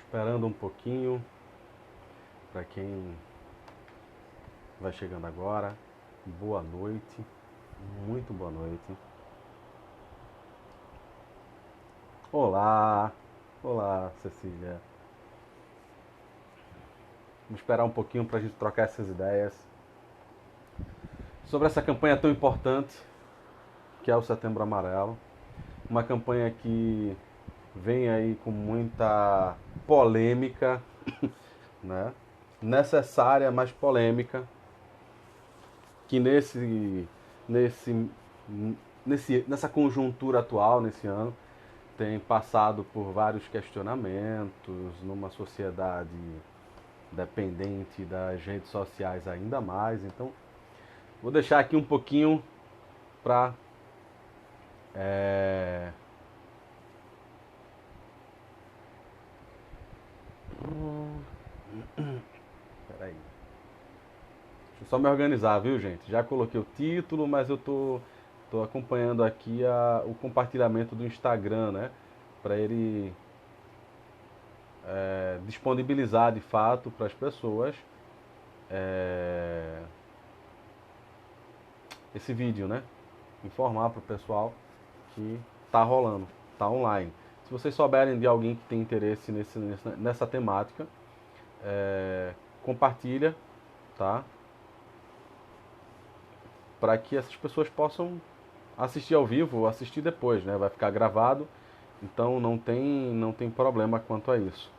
Esperando um pouquinho para quem vai chegando agora. Boa noite, muito boa noite. Olá, olá Cecília. Vamos esperar um pouquinho para a gente trocar essas ideias sobre essa campanha tão importante que é o Setembro Amarelo. Uma campanha que vem aí com muita polêmica, né? Necessária, mas polêmica, que nessa conjuntura atual, nesse ano, tem passado por vários questionamentos numa sociedade dependente das redes sociais ainda mais. Então, vou deixar aqui um pouquinho para peraí. Deixa eu só me organizar, viu, gente? Já coloquei o título, mas eu tô acompanhando aqui o compartilhamento do Instagram, né? Para ele disponibilizar de fato para as pessoas esse vídeo, né? Informar para o pessoal que tá rolando, tá online. Se vocês souberem de alguém que tem interesse nessa temática, compartilha, tá? Para que essas pessoas possam assistir ao vivo ou assistir depois, né? Vai ficar gravado, então não tem problema quanto a isso.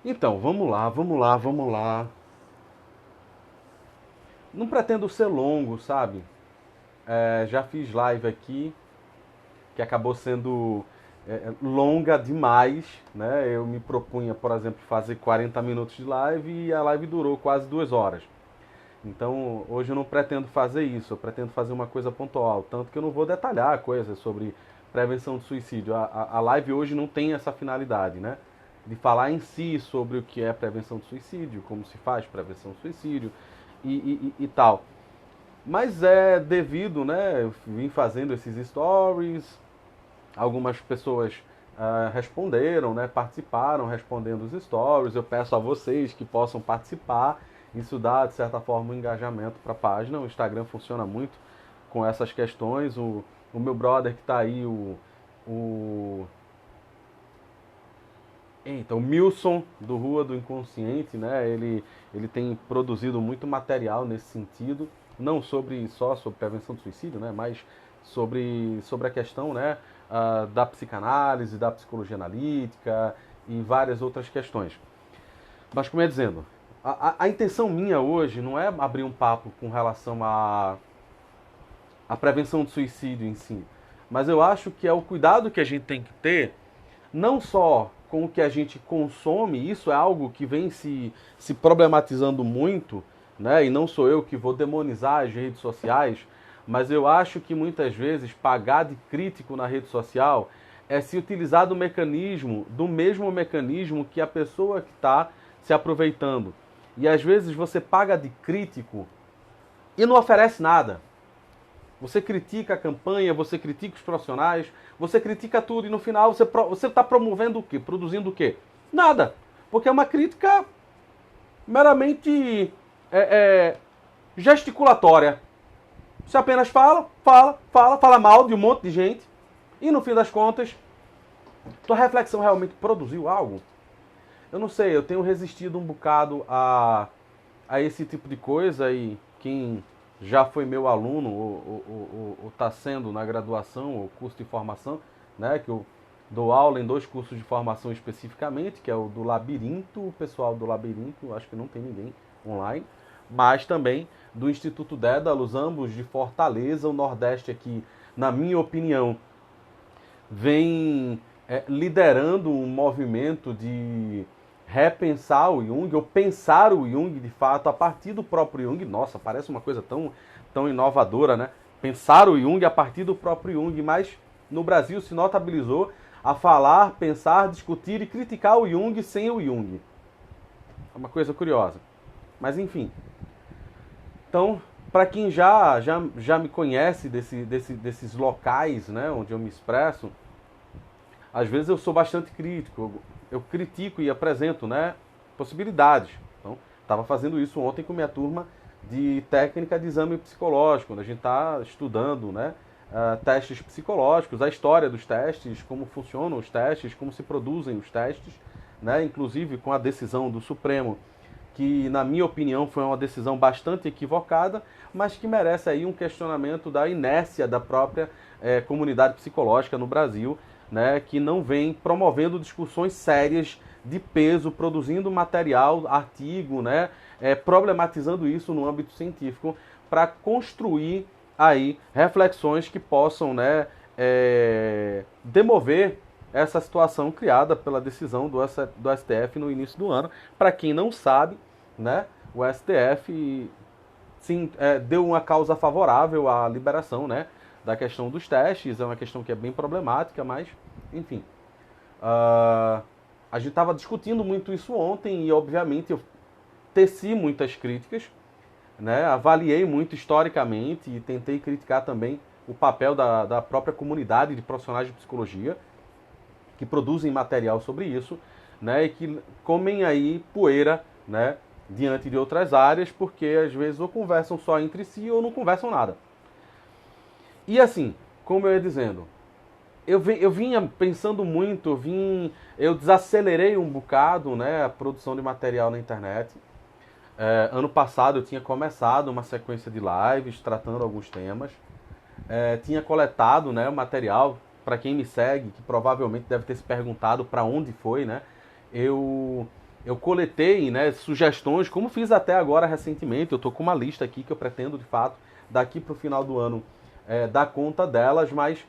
Então, vamos lá. Não pretendo ser longo, sabe? Já fiz live aqui, que acabou sendo longa demais, né? Eu me propunha, por exemplo, fazer 40 minutos de live e a live durou quase 2 horas. Então, hoje eu não pretendo fazer isso, eu pretendo fazer uma coisa pontual, tanto que eu não vou detalhar coisas sobre prevenção de suicídio. A live hoje não tem essa finalidade, né? De falar em si sobre o que é prevenção de suicídio, como se faz prevenção de suicídio e tal. Mas é devido, né? Eu vim fazendo esses stories, algumas pessoas responderam, né? Participaram respondendo os stories. Eu peço a vocês que possam participar. Isso dá, de certa forma, um engajamento para a página. O Instagram funciona muito com essas questões. O meu brother que está aí, o Milson, do Rua do Inconsciente, né? Ele tem produzido muito material nesse sentido, não só sobre prevenção do suicídio, né? Mas sobre a questão, né? Da psicanálise, da psicologia analítica e várias outras questões. Mas, como eu ia dizendo, a intenção minha hoje não é abrir um papo com relação à prevenção do suicídio em si, mas eu acho que é o cuidado que a gente tem que ter, não só com o que a gente consome. Isso é algo que vem se problematizando muito, né? E não sou eu que vou demonizar as redes sociais, mas eu acho que muitas vezes pagar de crítico na rede social é se utilizar do mesmo mecanismo que a pessoa que está se aproveitando. E às vezes você paga de crítico e não oferece nada. Você critica a campanha, você critica os profissionais, você critica tudo e no final você está promovendo o quê? Produzindo o quê? Nada. Porque é uma crítica meramente gesticulatória. Você apenas fala mal de um monte de gente e no fim das contas, tua reflexão realmente produziu algo? Eu não sei, eu tenho resistido um bocado a esse tipo de coisa e quem já foi meu aluno ou está sendo na graduação ou curso de formação, né, que eu dou aula em 2 cursos de formação especificamente, que é o do Labirinto, o pessoal do Labirinto, acho que não tem ninguém online, mas também do Instituto Dédalus, ambos de Fortaleza. O Nordeste aqui, na minha opinião, vem liderando um movimento de repensar o Jung, ou pensar o Jung de fato a partir do próprio Jung. Nossa, parece uma coisa tão inovadora, né? Pensar o Jung a partir do próprio Jung, mas no Brasil se notabilizou a falar, pensar, discutir e criticar o Jung sem o Jung. É uma coisa curiosa. Mas enfim. Então, Para quem já me conhece desses locais, né, onde eu me expresso, às vezes eu sou bastante crítico. Eu critico e apresento, né, possibilidades. Então, estava fazendo isso ontem com minha turma de técnica de exame psicológico, onde a gente está estudando, né, testes psicológicos, a história dos testes, como funcionam os testes, como se produzem os testes, né, inclusive com a decisão do Supremo, que na minha opinião foi uma decisão bastante equivocada, mas que merece aí um questionamento da inércia da própria comunidade psicológica no Brasil, né, que não vem promovendo discussões sérias de peso, produzindo material, artigo, né, problematizando isso no âmbito científico para construir aí reflexões que possam, né, demover essa situação criada pela decisão do STF no início do ano. Para quem não sabe, né, o STF sim, deu uma causa favorável à liberação, né, da questão dos testes. É uma questão que é bem problemática, mas, enfim. A gente estava discutindo muito isso ontem e, obviamente, eu teci muitas críticas, né, avaliei muito historicamente e tentei criticar também o papel da própria comunidade de profissionais de psicologia que produzem material sobre isso, né, e que comem aí poeira, né, diante de outras áreas, porque às vezes ou conversam só entre si ou não conversam nada. E assim, como eu ia dizendo, eu vinha pensando muito, eu desacelerei um bocado, né, a produção de material na internet. Ano passado eu tinha começado uma sequência de lives tratando alguns temas. Tinha coletado, né, o material. Para quem me segue, que provavelmente deve ter se perguntado para onde foi, né? Eu coletei, né, sugestões, como fiz até agora recentemente. Eu estou com uma lista aqui que eu pretendo, de fato, daqui para o final do ano, dar conta delas, mas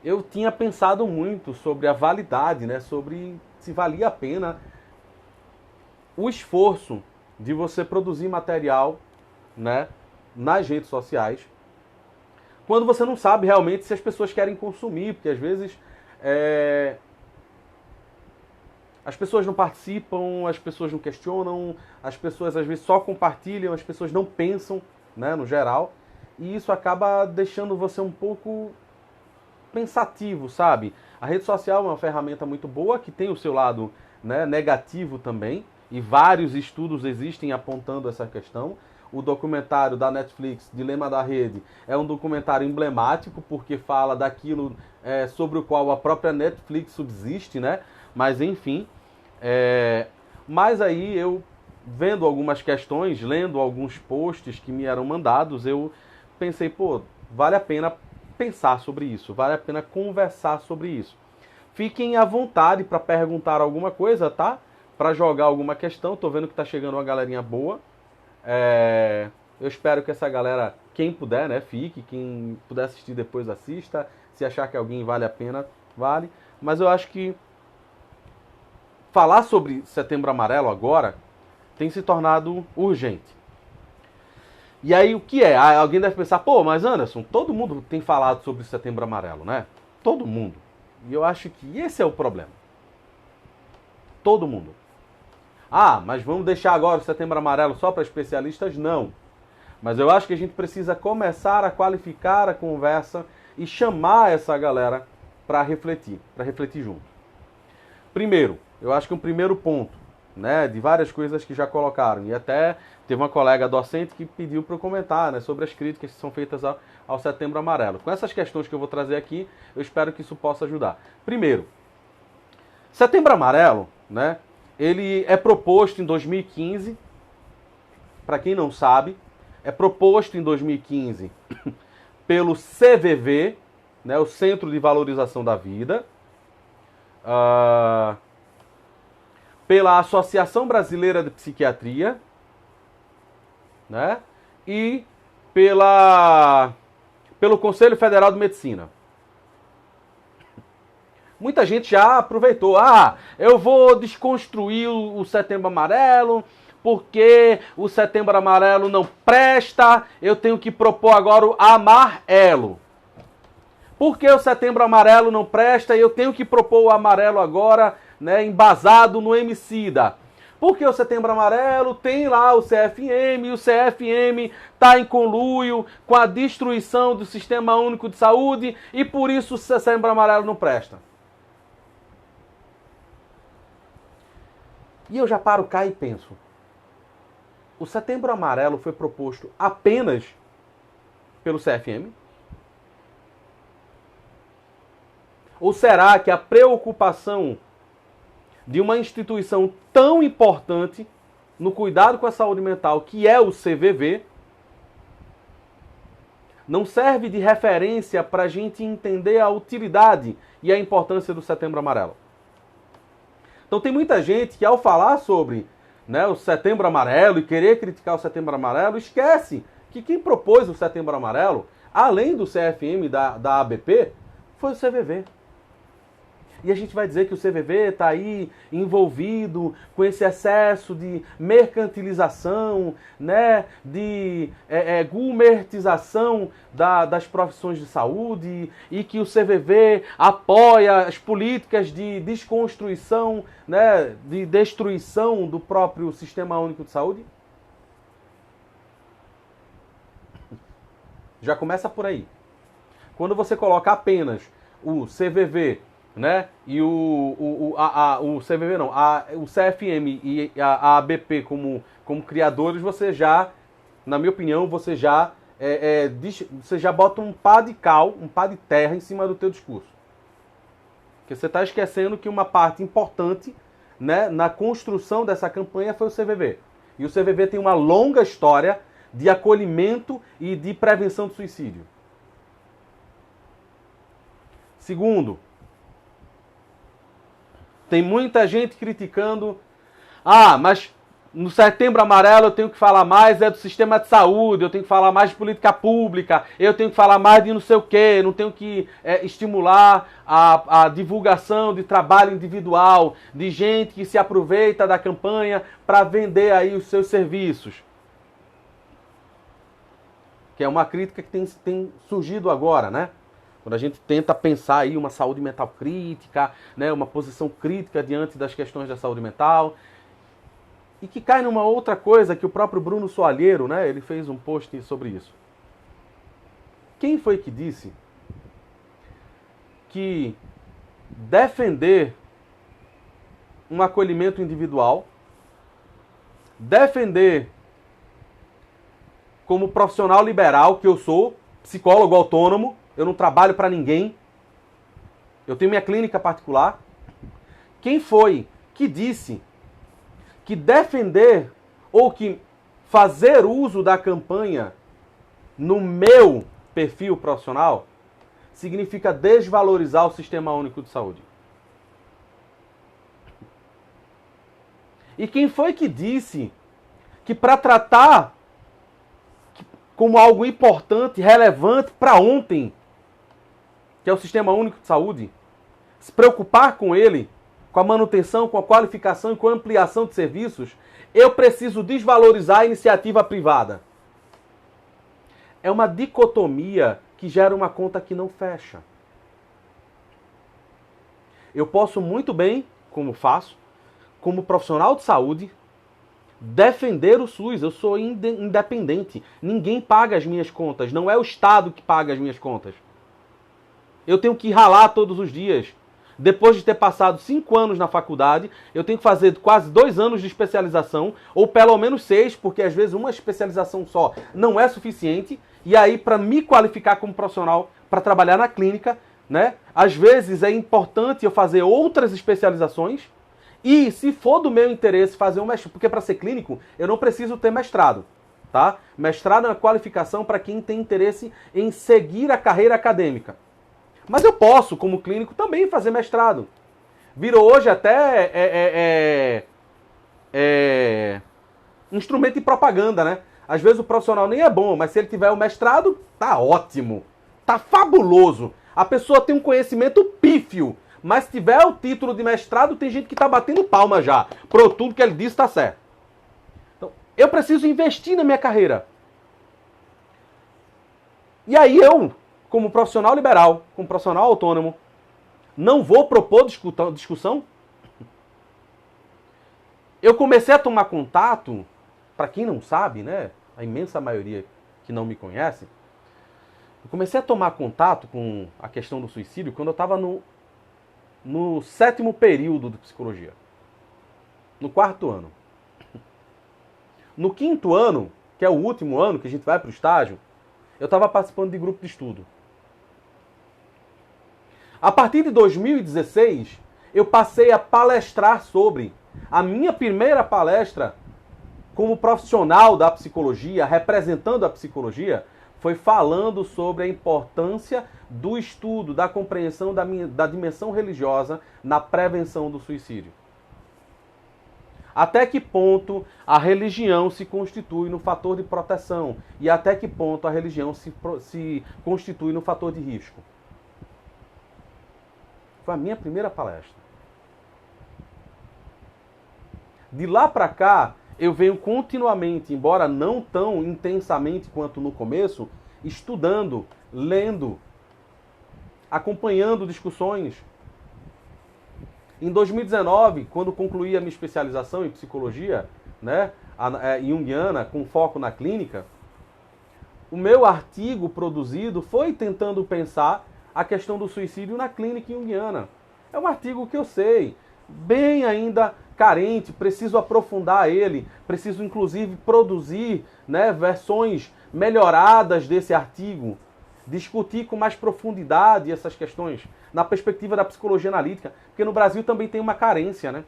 eu tinha pensado muito sobre a validade, né, sobre se valia a pena o esforço de você produzir material, né, nas redes sociais, quando você não sabe realmente se as pessoas querem consumir, porque às vezes as pessoas não participam, as pessoas não questionam, as pessoas às vezes só compartilham, as pessoas não pensam, né, no geral, e isso acaba deixando você um pouco pensativo, sabe? A rede social é uma ferramenta muito boa, que tem o seu lado, né, negativo também, e vários estudos existem apontando essa questão. O documentário da Netflix, Dilema da Rede, é um documentário emblemático, porque fala daquilo sobre o qual a própria Netflix subsiste, né? Mas enfim, mas aí eu, vendo algumas questões, lendo alguns posts que me eram mandados, eu pensei, pô, vale a pena pensar sobre isso, vale a pena conversar sobre isso. Fiquem à vontade para perguntar alguma coisa, tá? Para jogar alguma questão. Tô vendo que tá chegando uma galerinha boa. Eu espero que essa galera, quem puder, né, fique. Quem puder assistir depois, assista. Se achar que alguém vale a pena, vale. Mas eu acho que falar sobre Setembro Amarelo agora tem se tornado urgente. E aí o que é? Alguém deve pensar, pô, mas Anderson, todo mundo tem falado sobre Setembro Amarelo, né? Todo mundo. E eu acho que esse é o problema. Todo mundo. Ah, mas vamos deixar agora o Setembro Amarelo só para especialistas? Não. Mas eu acho que a gente precisa começar a qualificar a conversa e chamar essa galera para refletir junto. Primeiro, eu acho que um primeiro ponto, né, de várias coisas que já colocaram, e até teve uma colega docente que pediu para eu comentar, né, sobre as críticas que são feitas ao Setembro Amarelo. Com essas questões que eu vou trazer aqui, eu espero que isso possa ajudar. Primeiro, Setembro Amarelo, né, ele é proposto em 2015, para quem não sabe, é proposto em 2015 pelo CVV, né, o Centro de Valorização da Vida, pela Associação Brasileira de Psiquiatria, né, e pelo Conselho Federal de Medicina. Muita gente já aproveitou. Eu vou desconstruir o Setembro Amarelo, porque o Setembro Amarelo não presta, eu tenho que propor agora o amarelo. Porque o Setembro Amarelo não presta e eu tenho que propor o amarelo agora, né, embasado no Emicida. Porque o Setembro Amarelo tem lá o CFM, e o CFM está em conluio com a destruição do Sistema Único de Saúde, e por isso o Setembro Amarelo não presta. E eu já paro cá e penso, o Setembro Amarelo foi proposto apenas pelo CFM? Ou será que a preocupação de uma instituição tão importante no cuidado com a saúde mental, que é o CVV, não serve de referência para a gente entender a utilidade e a importância do Setembro Amarelo? Então tem muita gente que ao falar sobre, né, o Setembro Amarelo e querer criticar o Setembro Amarelo, esquece que quem propôs o Setembro Amarelo, além do CFM da ABP, foi o CVV. E a gente vai dizer que o CVV está aí envolvido com esse excesso de mercantilização, né, de gumertização das profissões de saúde, e que o CVV apoia as políticas de desconstrução, né, de destruição do próprio Sistema Único de Saúde? Já começa por aí. Quando você coloca apenas o CVV, né, e o CVV não, o CFM e a ABP como criadores, você já, na minha opinião, você já bota um pá de cal, um pá de terra em cima do teu discurso. Porque você está esquecendo que uma parte importante, né, na construção dessa campanha foi o CVV. E o CVV tem uma longa história de acolhimento e de prevenção do suicídio. Segundo, tem muita gente criticando, mas no Setembro Amarelo eu tenho que falar mais do sistema de saúde, eu tenho que falar mais de política pública, eu tenho que falar mais de não sei o quê, não tenho que estimular a divulgação de trabalho individual, de gente que se aproveita da campanha para vender aí os seus serviços. Que é uma crítica que tem surgido agora, né? Quando a gente tenta pensar aí uma saúde mental crítica, né, uma posição crítica diante das questões da saúde mental, e que cai numa outra coisa que o próprio Bruno Soalheiro, né, ele fez um post sobre isso. Quem foi que disse que defender um acolhimento individual, defender como profissional liberal que eu sou, psicólogo autônomo, eu não trabalho para ninguém, eu tenho minha clínica particular. Quem foi que disse que defender ou que fazer uso da campanha no meu perfil profissional significa desvalorizar o Sistema Único de Saúde? E quem foi que disse que para tratar como algo importante, relevante para ontem, que é o Sistema Único de Saúde, se preocupar com ele, com a manutenção, com a qualificação e com a ampliação de serviços, eu preciso desvalorizar a iniciativa privada? É uma dicotomia que gera uma conta que não fecha. Eu posso muito bem, como faço, como profissional de saúde, defender o SUS. Eu sou independente. Ninguém paga as minhas contas. Não é o Estado que paga as minhas contas. Eu tenho que ralar todos os dias. Depois de ter passado 5 anos na faculdade, eu tenho que fazer quase 2 anos de especialização, ou pelo menos 6, porque às vezes uma especialização só não é suficiente. E aí, para me qualificar como profissional, para trabalhar na clínica, né, às vezes é importante eu fazer outras especializações. E, se for do meu interesse fazer um mestrado, porque para ser clínico eu não preciso ter mestrado, tá? Mestrado é uma qualificação para quem tem interesse em seguir a carreira acadêmica. Mas eu posso, como clínico, também fazer mestrado. Virou hoje até instrumento de propaganda, né? Às vezes o profissional nem é bom, mas se ele tiver o mestrado, tá ótimo. Tá fabuloso. A pessoa tem um conhecimento pífio, mas se tiver o título de mestrado, tem gente que tá batendo palma já. Pro tudo que ele disse tá certo. Então, eu preciso investir na minha carreira. E aí eu, como profissional liberal, como profissional autônomo, não vou propor discussão? eu comecei a tomar contato, para quem não sabe, né, a imensa maioria que não me conhece, eu comecei a tomar contato com a questão do suicídio quando eu estava no 7º período de psicologia, no 4º ano. No 5º ano, que é o último ano que a gente vai para o estágio, eu estava participando de grupo de estudo. A partir de 2016, eu passei a palestrar sobre. A minha primeira palestra como profissional da psicologia, representando a psicologia, foi falando sobre a importância do estudo, da compreensão da dimensão religiosa na prevenção do suicídio. Até que ponto a religião se constitui no fator de proteção e até que ponto a religião se constitui no fator de risco. Foi a minha primeira palestra. De lá para cá, eu venho continuamente, embora não tão intensamente quanto no começo, estudando, lendo, acompanhando discussões. Em 2019, quando concluí a minha especialização em psicologia, né, junguiana, com foco na clínica, o meu artigo produzido foi tentando pensar a questão do suicídio na clínica junguiana. É um artigo que eu sei, bem ainda carente, preciso aprofundar ele, preciso inclusive produzir, né, versões melhoradas desse artigo, discutir com mais profundidade essas questões na perspectiva da psicologia analítica, porque no Brasil também tem uma carência, né?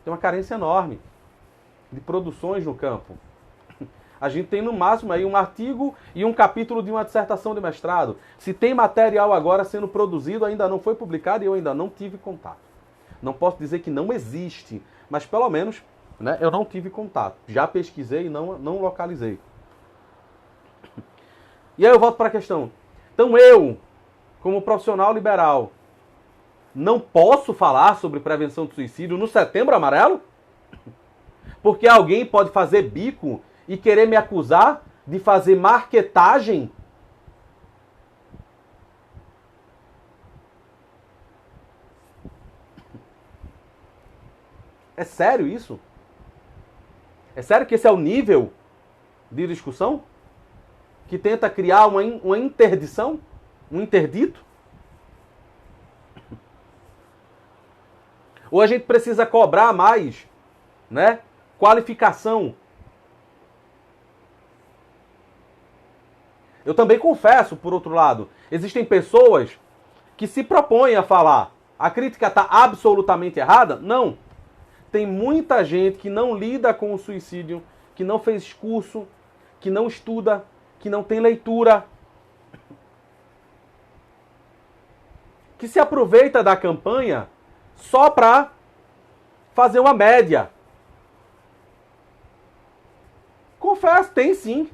Tem uma carência enorme de produções no campo. A gente tem no máximo aí um artigo e um capítulo de uma dissertação de mestrado. Se tem material agora sendo produzido, ainda não foi publicado e eu ainda não tive contato. Não posso dizer que não existe, mas pelo menos, né, eu não tive contato. Já pesquisei e não localizei. E aí eu volto para a questão. Então eu, como profissional liberal, não posso falar sobre prevenção do suicídio no Setembro Amarelo? Porque alguém pode fazer bico e querer me acusar de fazer marketagem? É sério isso? É sério que esse é o nível de discussão? Que tenta criar uma interdição? Um interdito? Ou a gente precisa cobrar mais, né, qualificação? Eu também confesso, por outro lado, existem pessoas que se propõem a falar. A crítica está absolutamente errada? Não. Tem muita gente que não lida com o suicídio, que não fez curso, que não estuda, que não tem leitura, que se aproveita da campanha só para fazer uma média. Confesso, tem sim.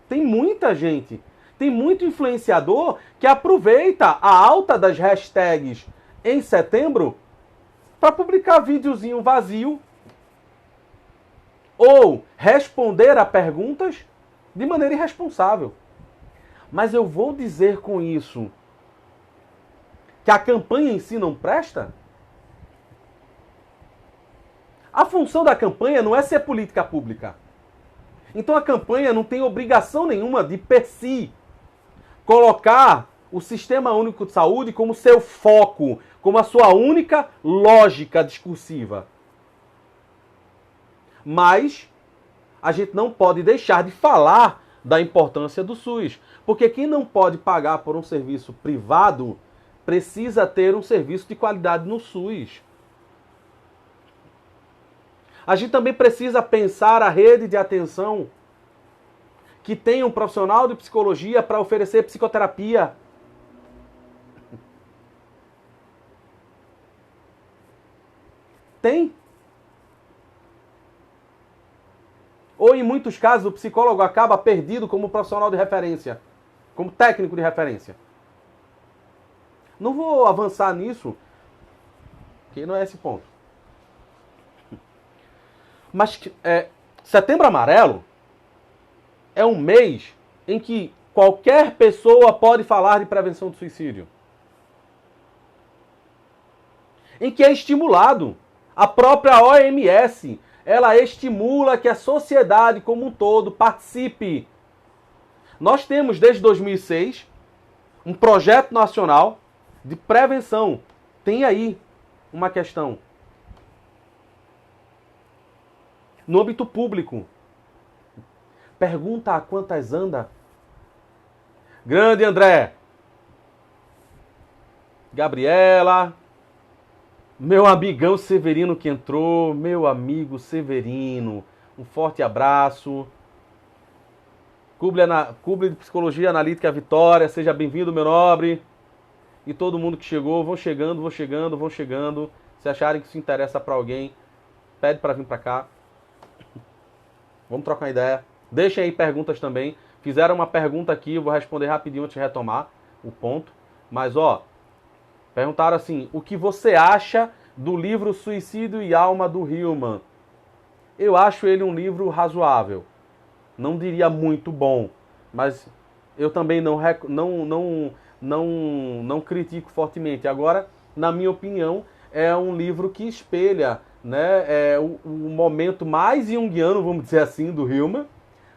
Tem muita gente. Tem muito influenciador que aproveita a alta das hashtags em setembro para publicar videozinho vazio ou responder a perguntas de maneira irresponsável. Mas eu vou dizer com isso que a campanha em si não presta? A função da campanha não é ser política pública. Então a campanha não tem obrigação nenhuma de, per si, colocar o Sistema Único de Saúde como seu foco, como a sua única lógica discursiva. Mas a gente não pode deixar de falar da importância do SUS. Porque quem não pode pagar por um serviço privado precisa ter um serviço de qualidade no SUS. A gente também precisa pensar a rede de atenção que tem um profissional de psicologia para oferecer psicoterapia. Tem. Ou em muitos casos o psicólogo acaba perdido como profissional de referência, como técnico de referência. Não vou avançar nisso, que não é esse ponto. Mas Setembro Amarelo é um mês em que qualquer pessoa pode falar de prevenção do suicídio. Em que é estimulado. A própria OMS, ela estimula que a sociedade como um todo participe. Nós temos, desde 2006, um projeto nacional de prevenção. Tem aí uma questão. No âmbito público. Pergunta a quantas anda. Grande André. Gabriela. Meu amigão Severino que entrou. Meu amigo Severino. Um forte abraço. Cuble de Psicologia Analítica Vitória. Seja bem-vindo, meu nobre. E todo mundo que chegou. Vão chegando. Se acharem que isso interessa para alguém, pede para vir para cá. Vamos trocar uma ideia. Deixem aí perguntas também. Fizeram uma pergunta aqui, eu vou responder rapidinho antes de retomar o ponto. Mas, perguntaram assim, o que você acha do livro Suicídio e Alma do Hillman? Eu acho ele um livro razoável. Não diria muito bom, mas eu também não critico fortemente. Agora, na minha opinião, é um livro que espelha, né, o momento mais junguiano, vamos dizer assim, do Hillman,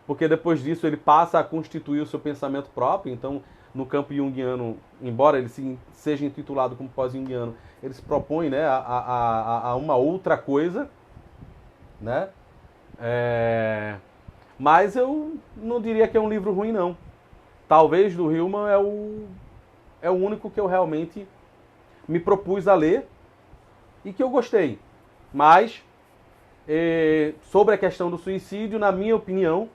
porque depois disso ele passa a constituir o seu pensamento próprio. Então, no campo junguiano, embora ele seja intitulado como pós-junguiano, ele se propõe, né, a uma outra coisa, né? Mas eu não diria que é um livro ruim, não. Talvez do Hillman é o único que eu realmente me propus a ler e que eu gostei. Mas, sobre a questão do suicídio, na minha opinião,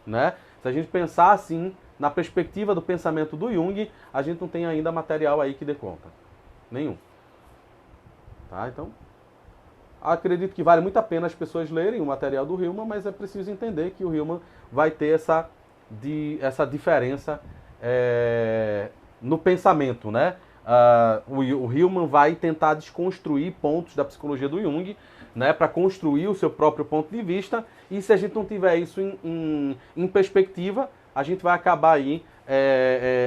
né, se a gente pensar assim, na perspectiva do pensamento do Jung, a gente não tem ainda material aí que dê conta. Nenhum. Tá? Então, acredito que vale muito a pena as pessoas lerem o material do Hillman, mas é preciso entender que o Hillman vai ter essa diferença no pensamento, né? O Hillman vai tentar desconstruir pontos da psicologia do Jung, né, para construir o seu próprio ponto de vista, e se a gente não tiver isso em perspectiva, a gente vai acabar aí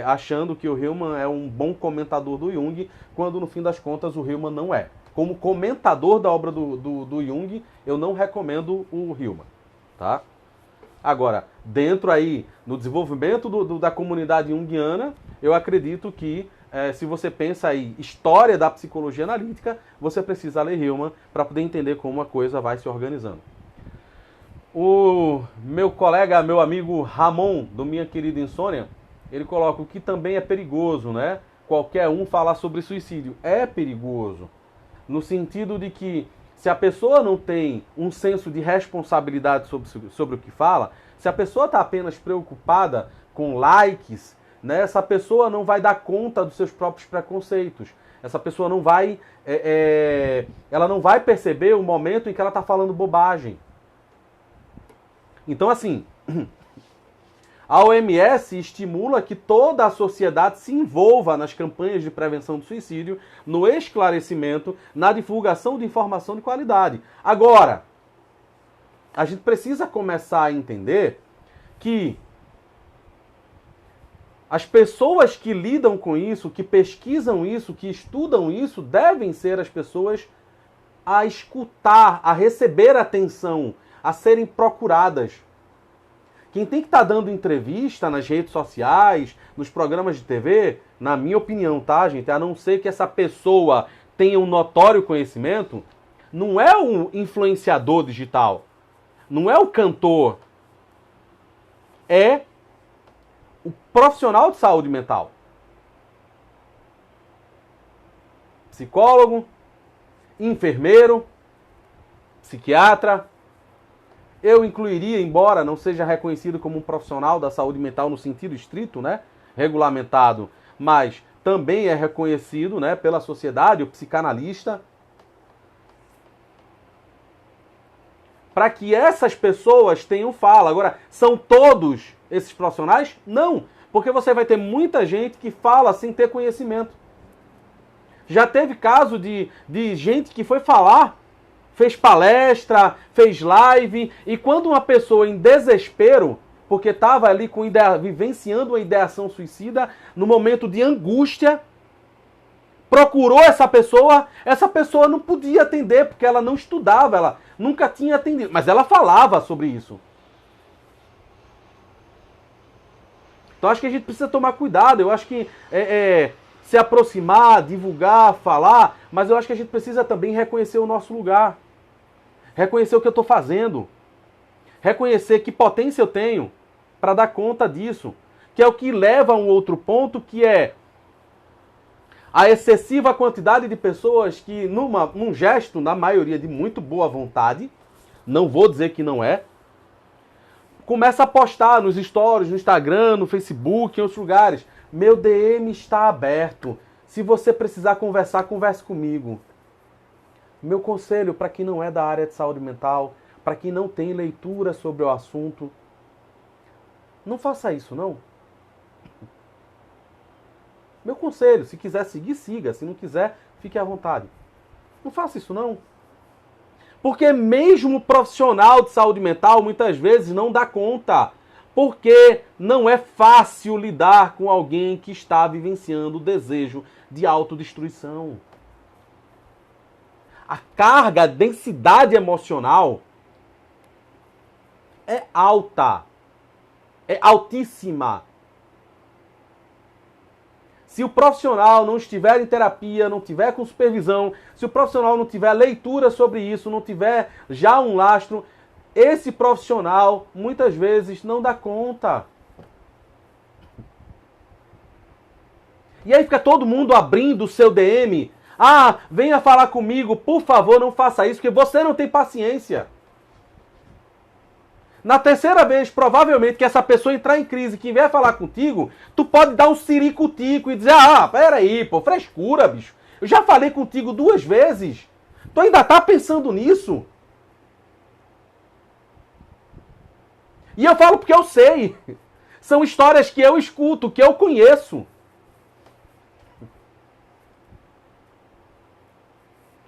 achando que o Hillman é um bom comentador do Jung, quando no fim das contas o Hillman não é. Como comentador da obra do Jung, eu não recomendo o Hillman, tá? Agora, dentro aí, no desenvolvimento da comunidade junguiana, eu acredito que se você pensa aí, história da psicologia analítica, você precisa ler Hillman para poder entender como a coisa vai se organizando. O meu colega, meu amigo Ramon, do Minha Querida Insônia, ele coloca o que também é perigoso, né? Qualquer um falar sobre suicídio. É perigoso, no sentido de que se a pessoa não tem um senso de responsabilidade sobre o que fala, se a pessoa está apenas preocupada com likes, né, essa pessoa não vai dar conta dos seus próprios preconceitos. Essa pessoa não vai, ela não vai perceber o momento em que ela está falando bobagem. Então, assim, a OMS estimula que toda a sociedade se envolva nas campanhas de prevenção do suicídio, no esclarecimento, na divulgação de informação de qualidade. Agora, a gente precisa começar a entender que as pessoas que lidam com isso, que pesquisam isso, que estudam isso, devem ser as pessoas a escutar, a receber atenção, a serem procuradas. Quem tem que estar dando entrevista nas redes sociais, nos programas de TV, na minha opinião, tá, gente? A não ser que essa pessoa tenha um notório conhecimento, não é o influenciador digital, não é o cantor, é o profissional de saúde mental. Psicólogo, enfermeiro, psiquiatra. Eu incluiria, embora não seja reconhecido como um profissional da saúde mental no sentido estrito, né, regulamentado, mas também é reconhecido, né, pela sociedade, o psicanalista. Para que essas pessoas tenham fala. Agora, são todos esses profissionais? Não, porque você vai ter muita gente que fala sem ter conhecimento. Já teve caso de gente que foi falar, fez palestra, fez live, e quando uma pessoa em desespero, porque estava ali vivenciando uma ideação suicida, no momento de angústia, procurou essa pessoa não podia atender, porque ela não estudava, ela nunca tinha atendido, mas ela falava sobre isso. Então acho que a gente precisa tomar cuidado, eu acho que se aproximar, divulgar, falar, mas eu acho que a gente precisa também reconhecer o nosso lugar, reconhecer o que eu estou fazendo, reconhecer que potência eu tenho para dar conta disso, que é o que leva a um outro ponto, que é a excessiva quantidade de pessoas que, num gesto, na maioria de muito boa vontade, não vou dizer que não é, começa a postar nos stories, no Instagram, no Facebook, em outros lugares. Meu DM está aberto. Se você precisar conversar, converse comigo. Meu conselho para quem não é da área de saúde mental, para quem não tem leitura sobre o assunto, não faça isso, não. Meu conselho, se quiser seguir, siga. Se não quiser, fique à vontade. Não faça isso, não. Porque mesmo profissional de saúde mental, muitas vezes não dá conta. Porque não é fácil lidar com alguém que está vivenciando o desejo de autodestruição. A carga, a densidade emocional é alta. É altíssima. Se o profissional não estiver em terapia, não tiver com supervisão, se o profissional não tiver leitura sobre isso, não tiver já um lastro, esse profissional muitas vezes não dá conta. E aí fica todo mundo abrindo o seu DM. Ah, venha falar comigo, por favor, não faça isso, porque você não tem paciência. Na terceira vez, provavelmente, que essa pessoa entrar em crise, que vier falar contigo, tu pode dar um ciricutico e dizer, peraí, pô, frescura, bicho. Eu já falei contigo 2 vezes. Tu ainda tá pensando nisso? E eu falo porque eu sei. São histórias que eu escuto, que eu conheço.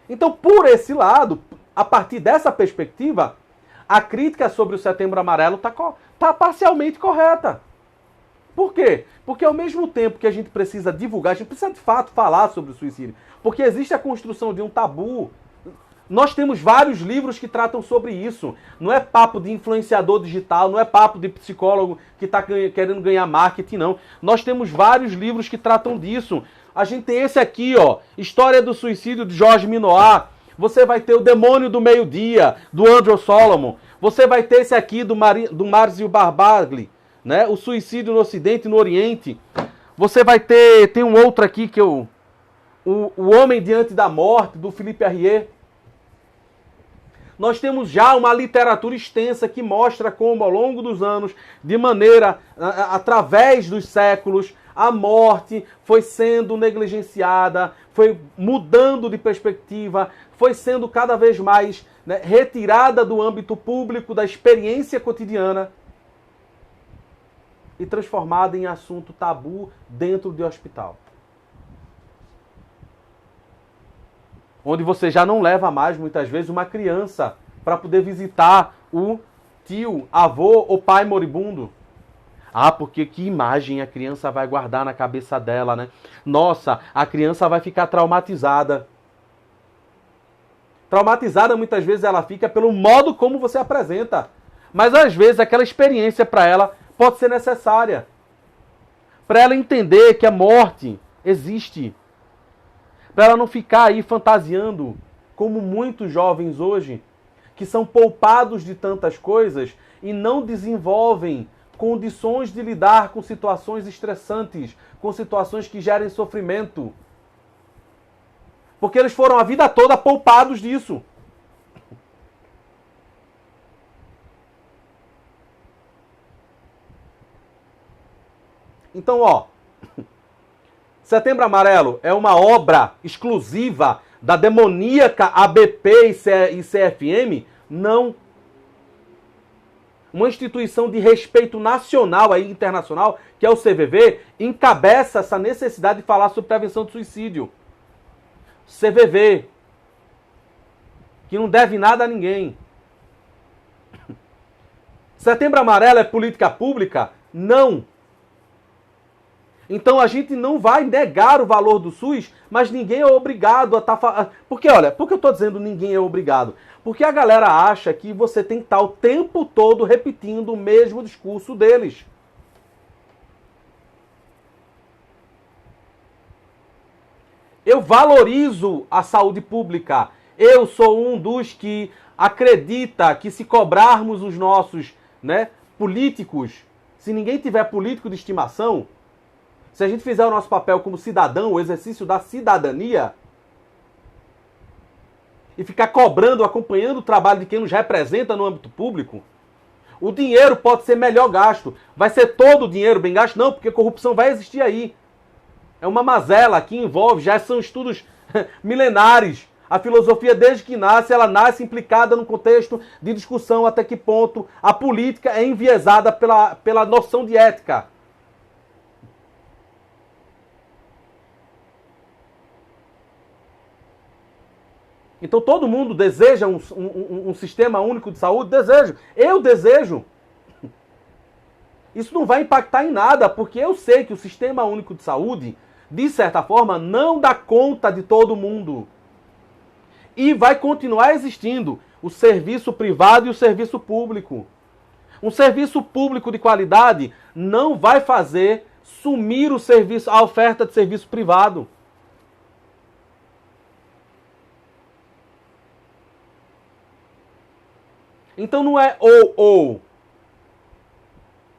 Então, por esse lado, a partir dessa perspectiva, a crítica sobre o Setembro Amarelo tá parcialmente correta. Por quê? Porque ao mesmo tempo que a gente precisa divulgar, a gente precisa de fato falar sobre o suicídio. Porque existe a construção de um tabu. Nós temos vários livros que tratam sobre isso. Não é papo de influenciador digital, não é papo de psicólogo que está querendo ganhar marketing, não. Nós temos vários livros que tratam disso. A gente tem esse aqui, ó, História do Suicídio, de Jorge Minoir. Você vai ter O Demônio do Meio-Dia, do Andrew Solomon. Você vai ter esse aqui do Marzio Barbagli, né? O Suicídio no Ocidente e no Oriente. Você vai ter, tem um outro aqui que o Homem Diante da Morte, do Philippe Arrier. Nós temos já uma literatura extensa que mostra como, ao longo dos anos, de maneira, através dos séculos, a morte foi sendo negligenciada, foi mudando de perspectiva, foi sendo cada vez mais, né, retirada do âmbito público, da experiência cotidiana e transformada em assunto tabu dentro de hospital. Onde você já não leva mais, muitas vezes, uma criança para poder visitar o tio, avô ou pai moribundo. Porque que imagem a criança vai guardar na cabeça dela, né? Nossa, a criança vai ficar traumatizada. Traumatizada muitas vezes ela fica pelo modo como você apresenta. Mas às vezes aquela experiência para ela pode ser necessária. Para ela entender que a morte existe. Para ela não ficar aí fantasiando, como muitos jovens hoje, que são poupados de tantas coisas e não desenvolvem condições de lidar com situações estressantes, com situações que gerem sofrimento. Porque eles foram a vida toda poupados disso. Então, ó, Setembro Amarelo é uma obra exclusiva da demoníaca ABP e CFM? Não. Uma instituição de respeito nacional e internacional, que é o CVV, encabeça essa necessidade de falar sobre prevenção do suicídio. CVV, que não deve nada a ninguém. Setembro Amarelo é política pública? Não. Então a gente não vai negar o valor do SUS, mas ninguém é obrigado a estar... Porque, olha, por que eu estou dizendo ninguém é obrigado? Porque a galera acha que você tem que estar o tempo todo repetindo o mesmo discurso deles. Eu valorizo a saúde pública. Eu sou um dos que acredita que se cobrarmos os nossos, né, políticos, se ninguém tiver político de estimação, se a gente fizer o nosso papel como cidadão, o exercício da cidadania, e ficar cobrando, acompanhando o trabalho de quem nos representa no âmbito público, o dinheiro pode ser melhor gasto. Vai ser todo o dinheiro bem gasto? Não, porque corrupção vai existir aí. É uma mazela que envolve, já são estudos milenares. A filosofia, desde que nasce, ela nasce implicada num contexto de discussão até que ponto a política é enviesada pela noção de ética. Então todo mundo deseja um sistema único de saúde? Desejo. Eu desejo. Isso não vai impactar em nada, porque eu sei que o sistema único de saúde, de certa forma, não dá conta de todo mundo. E vai continuar existindo o serviço privado e o serviço público. Um serviço público de qualidade não vai fazer sumir a oferta de serviço privado. Então não é ou.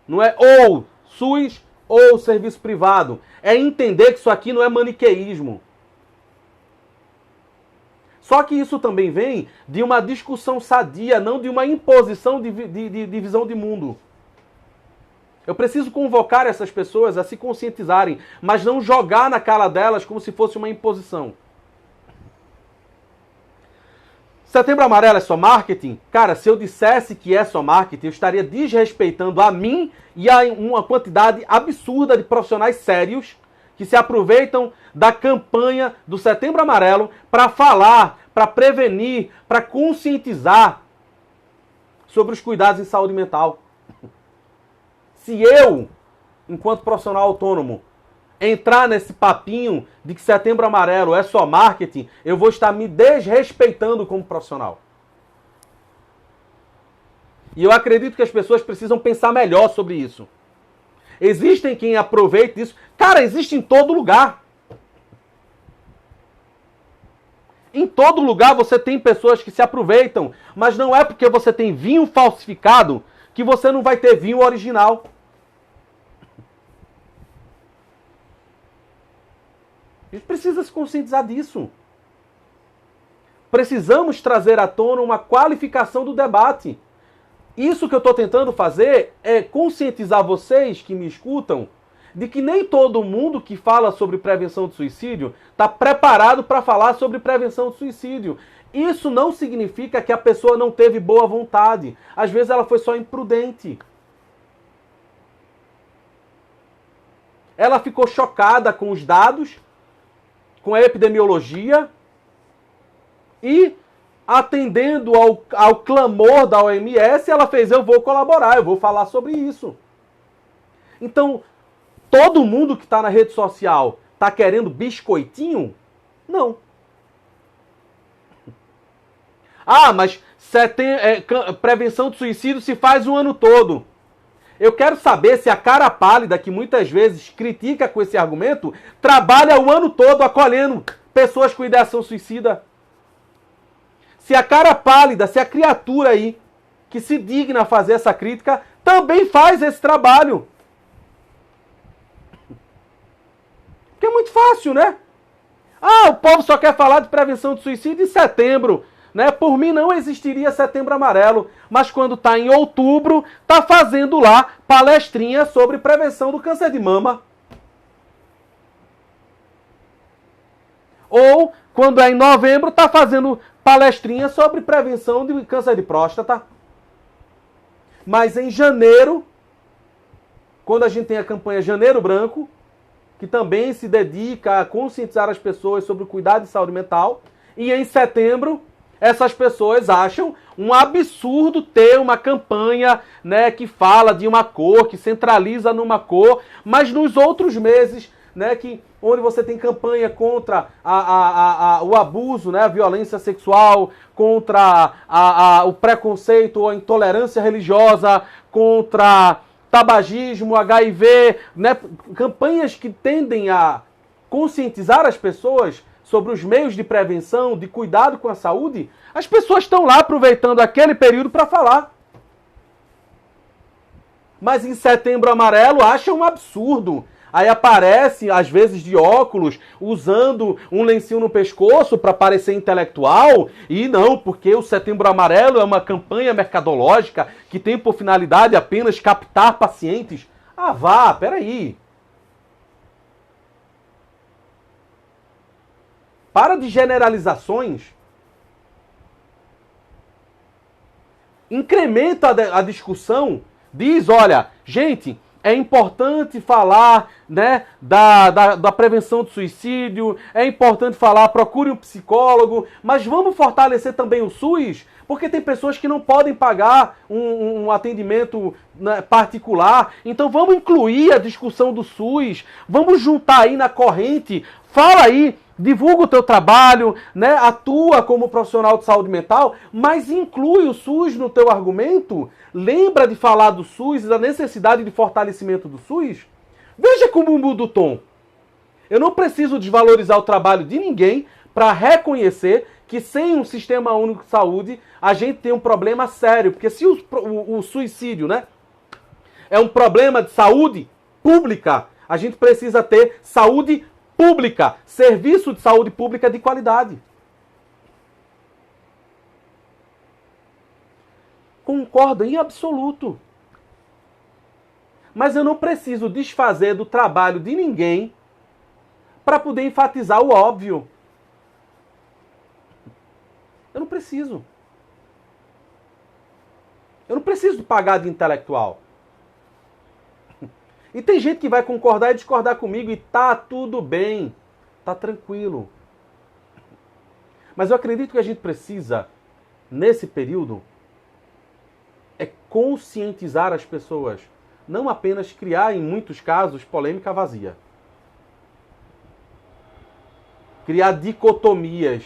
Não é ou SUS ou serviço privado. É entender que isso aqui não é maniqueísmo. Só que isso também vem de uma discussão sadia, não de uma imposição de visão de mundo. Eu preciso convocar essas pessoas a se conscientizarem, mas não jogar na cara delas como se fosse uma imposição. Setembro Amarelo é só marketing? Cara, se eu dissesse que é só marketing, eu estaria desrespeitando a mim e a uma quantidade absurda de profissionais sérios que se aproveitam da campanha do Setembro Amarelo para falar, para prevenir, para conscientizar sobre os cuidados em saúde mental. Se eu, enquanto profissional autônomo, entrar nesse papinho de que Setembro Amarelo é só marketing, eu vou estar me desrespeitando como profissional. E eu acredito que as pessoas precisam pensar melhor sobre isso. Existem quem aproveite isso. Cara, existe em todo lugar. Em todo lugar você tem pessoas que se aproveitam, mas não é porque você tem vinho falsificado que você não vai ter vinho original. A gente precisa se conscientizar disso. Precisamos trazer à tona uma qualificação do debate. Isso que eu estou tentando fazer é conscientizar vocês que me escutam de que nem todo mundo que fala sobre prevenção de suicídio está preparado para falar sobre prevenção de suicídio. Isso não significa que a pessoa não teve boa vontade. Às vezes ela foi só imprudente. Ela ficou chocada com os dados, com a epidemiologia e, atendendo ao clamor da OMS, ela fez: eu vou colaborar, eu vou falar sobre isso. Então, todo mundo que está na rede social está querendo biscoitinho? Não. Ah, mas prevenção de suicídio se faz o ano todo. Eu quero saber se a cara pálida, que muitas vezes critica com esse argumento, trabalha o ano todo acolhendo pessoas com ideação suicida. Se a cara pálida, se a criatura aí, que se digna a fazer essa crítica, também faz esse trabalho. Porque é muito fácil, né? Ah, o povo só quer falar de prevenção de suicídio em setembro. Né? Por mim não existiria Setembro Amarelo, mas quando está em outubro, está fazendo lá palestrinha sobre prevenção do câncer de mama. Ou, quando é em novembro, está fazendo palestrinha sobre prevenção de câncer de próstata. Mas em janeiro, quando a gente tem a campanha Janeiro Branco, que também se dedica a conscientizar as pessoas sobre o cuidado de saúde mental, e em setembro essas pessoas acham um absurdo ter uma campanha, né, que fala de uma cor, que centraliza numa cor, mas nos outros meses, né, onde você tem campanha contra o abuso, né, a violência sexual, contra o preconceito ou a intolerância religiosa, contra tabagismo, HIV, né, campanhas que tendem a conscientizar as pessoas sobre os meios de prevenção, de cuidado com a saúde, as pessoas estão lá aproveitando aquele período para falar. Mas em Setembro Amarelo acham um absurdo. Aí aparece, às vezes de óculos, usando um lencinho no pescoço para parecer intelectual. E não, porque o Setembro Amarelo é uma campanha mercadológica que tem por finalidade apenas captar pacientes. Ah, vá, peraí. Para de generalizações. Incrementa a discussão. Diz, olha, gente, é importante falar, né, da prevenção do suicídio, é importante falar, procure um psicólogo, mas vamos fortalecer também o SUS, porque tem pessoas que não podem pagar um atendimento, né, particular. Então vamos incluir a discussão do SUS, vamos juntar aí na corrente, fala aí, divulga o teu trabalho, né, atua como profissional de saúde mental, mas inclui o SUS no teu argumento. Lembra de falar do SUS e da necessidade de fortalecimento do SUS? Veja como muda o tom. Eu não preciso desvalorizar o trabalho de ninguém para reconhecer que sem um sistema único de saúde a gente tem um problema sério. Porque se o suicídio, né, é um problema de saúde pública, a gente precisa ter saúde pública, serviço de saúde pública de qualidade. Concordo em absoluto. Mas eu não preciso desfazer do trabalho de ninguém para poder enfatizar o óbvio. Eu não preciso. Eu não preciso pagar de intelectual. E tem gente que vai concordar e discordar comigo e tá tudo bem, tá tranquilo. Mas eu acredito que a gente precisa, nesse período, é conscientizar as pessoas. Não apenas criar, em muitos casos, polêmica vazia. Criar dicotomias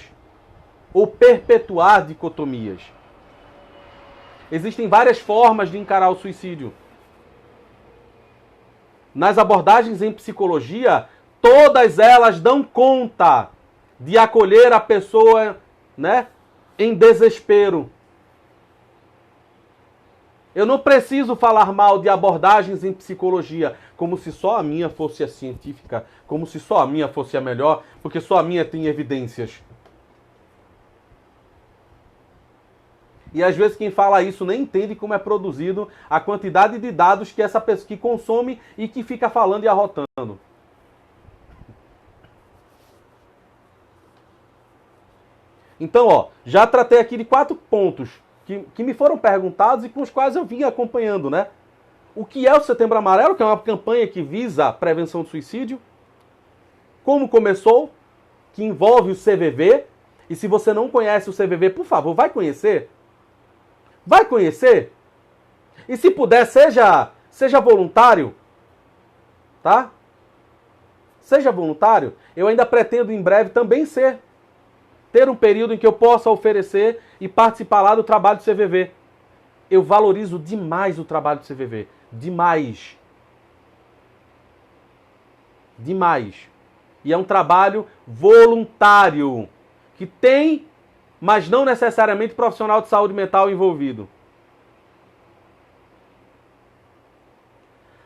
ou perpetuar dicotomias. Existem várias formas de encarar o suicídio. Nas abordagens em psicologia, todas elas dão conta de acolher a pessoa, né, em desespero. Eu não preciso falar mal de abordagens em psicologia, como se só a minha fosse a científica, como se só a minha fosse a melhor, porque só a minha tem evidências. E às vezes quem fala isso nem entende como é produzido a quantidade de dados que essa pessoa que consome e que fica falando e arrotando. Então, ó, já tratei aqui de 4 pontos que me foram perguntados e com os quais eu vim acompanhando, né? O que é o Setembro Amarelo, que é uma campanha que visa a prevenção do suicídio. Como começou, que envolve o CVV. E se você não conhece o CVV, por favor, vai conhecer. Vai conhecer? E se puder, seja voluntário, tá? Seja voluntário. Eu ainda pretendo em breve também ter um período em que eu possa oferecer e participar lá do trabalho do CVV. Eu valorizo demais o trabalho do CVV. Demais. Demais. E é um trabalho voluntário, que tem, mas não necessariamente profissional de saúde mental envolvido.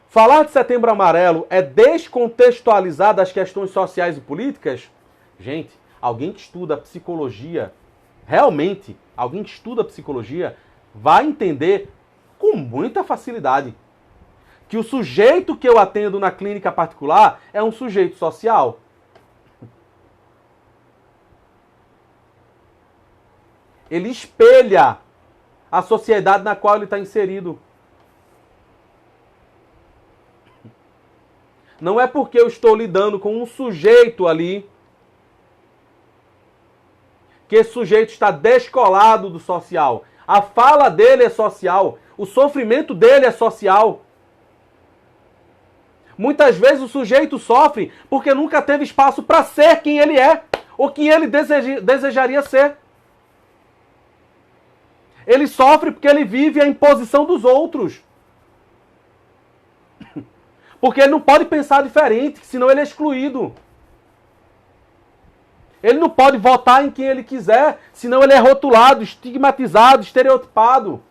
Falar de Setembro Amarelo é descontextualizar das questões sociais e políticas? Gente, alguém que estuda psicologia, realmente, alguém que estuda psicologia, vai entender com muita facilidade que o sujeito que eu atendo na clínica particular é um sujeito social. Ele espelha a sociedade na qual ele está inserido. Não é porque eu estou lidando com um sujeito ali que esse sujeito está descolado do social. A fala dele é social. O sofrimento dele é social. Muitas vezes o sujeito sofre porque nunca teve espaço para ser quem ele é, ou quem ele desejaria ser. Ele sofre porque ele vive a imposição dos outros. Porque ele não pode pensar diferente, senão ele é excluído. Ele não pode votar em quem ele quiser, senão ele é rotulado, estigmatizado, estereotipado.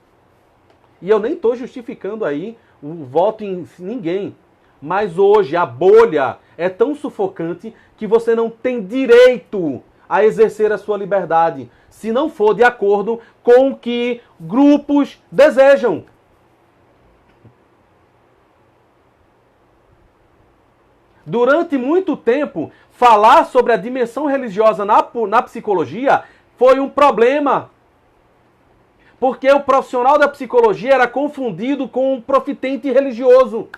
E eu nem estou justificando aí o voto em ninguém. Mas hoje a bolha é tão sufocante que você não tem direito a exercer a sua liberdade, se não for de acordo com o que grupos desejam. Durante muito tempo, falar sobre a dimensão religiosa na psicologia foi um problema. Porque o profissional da psicologia era confundido com um profitente religioso.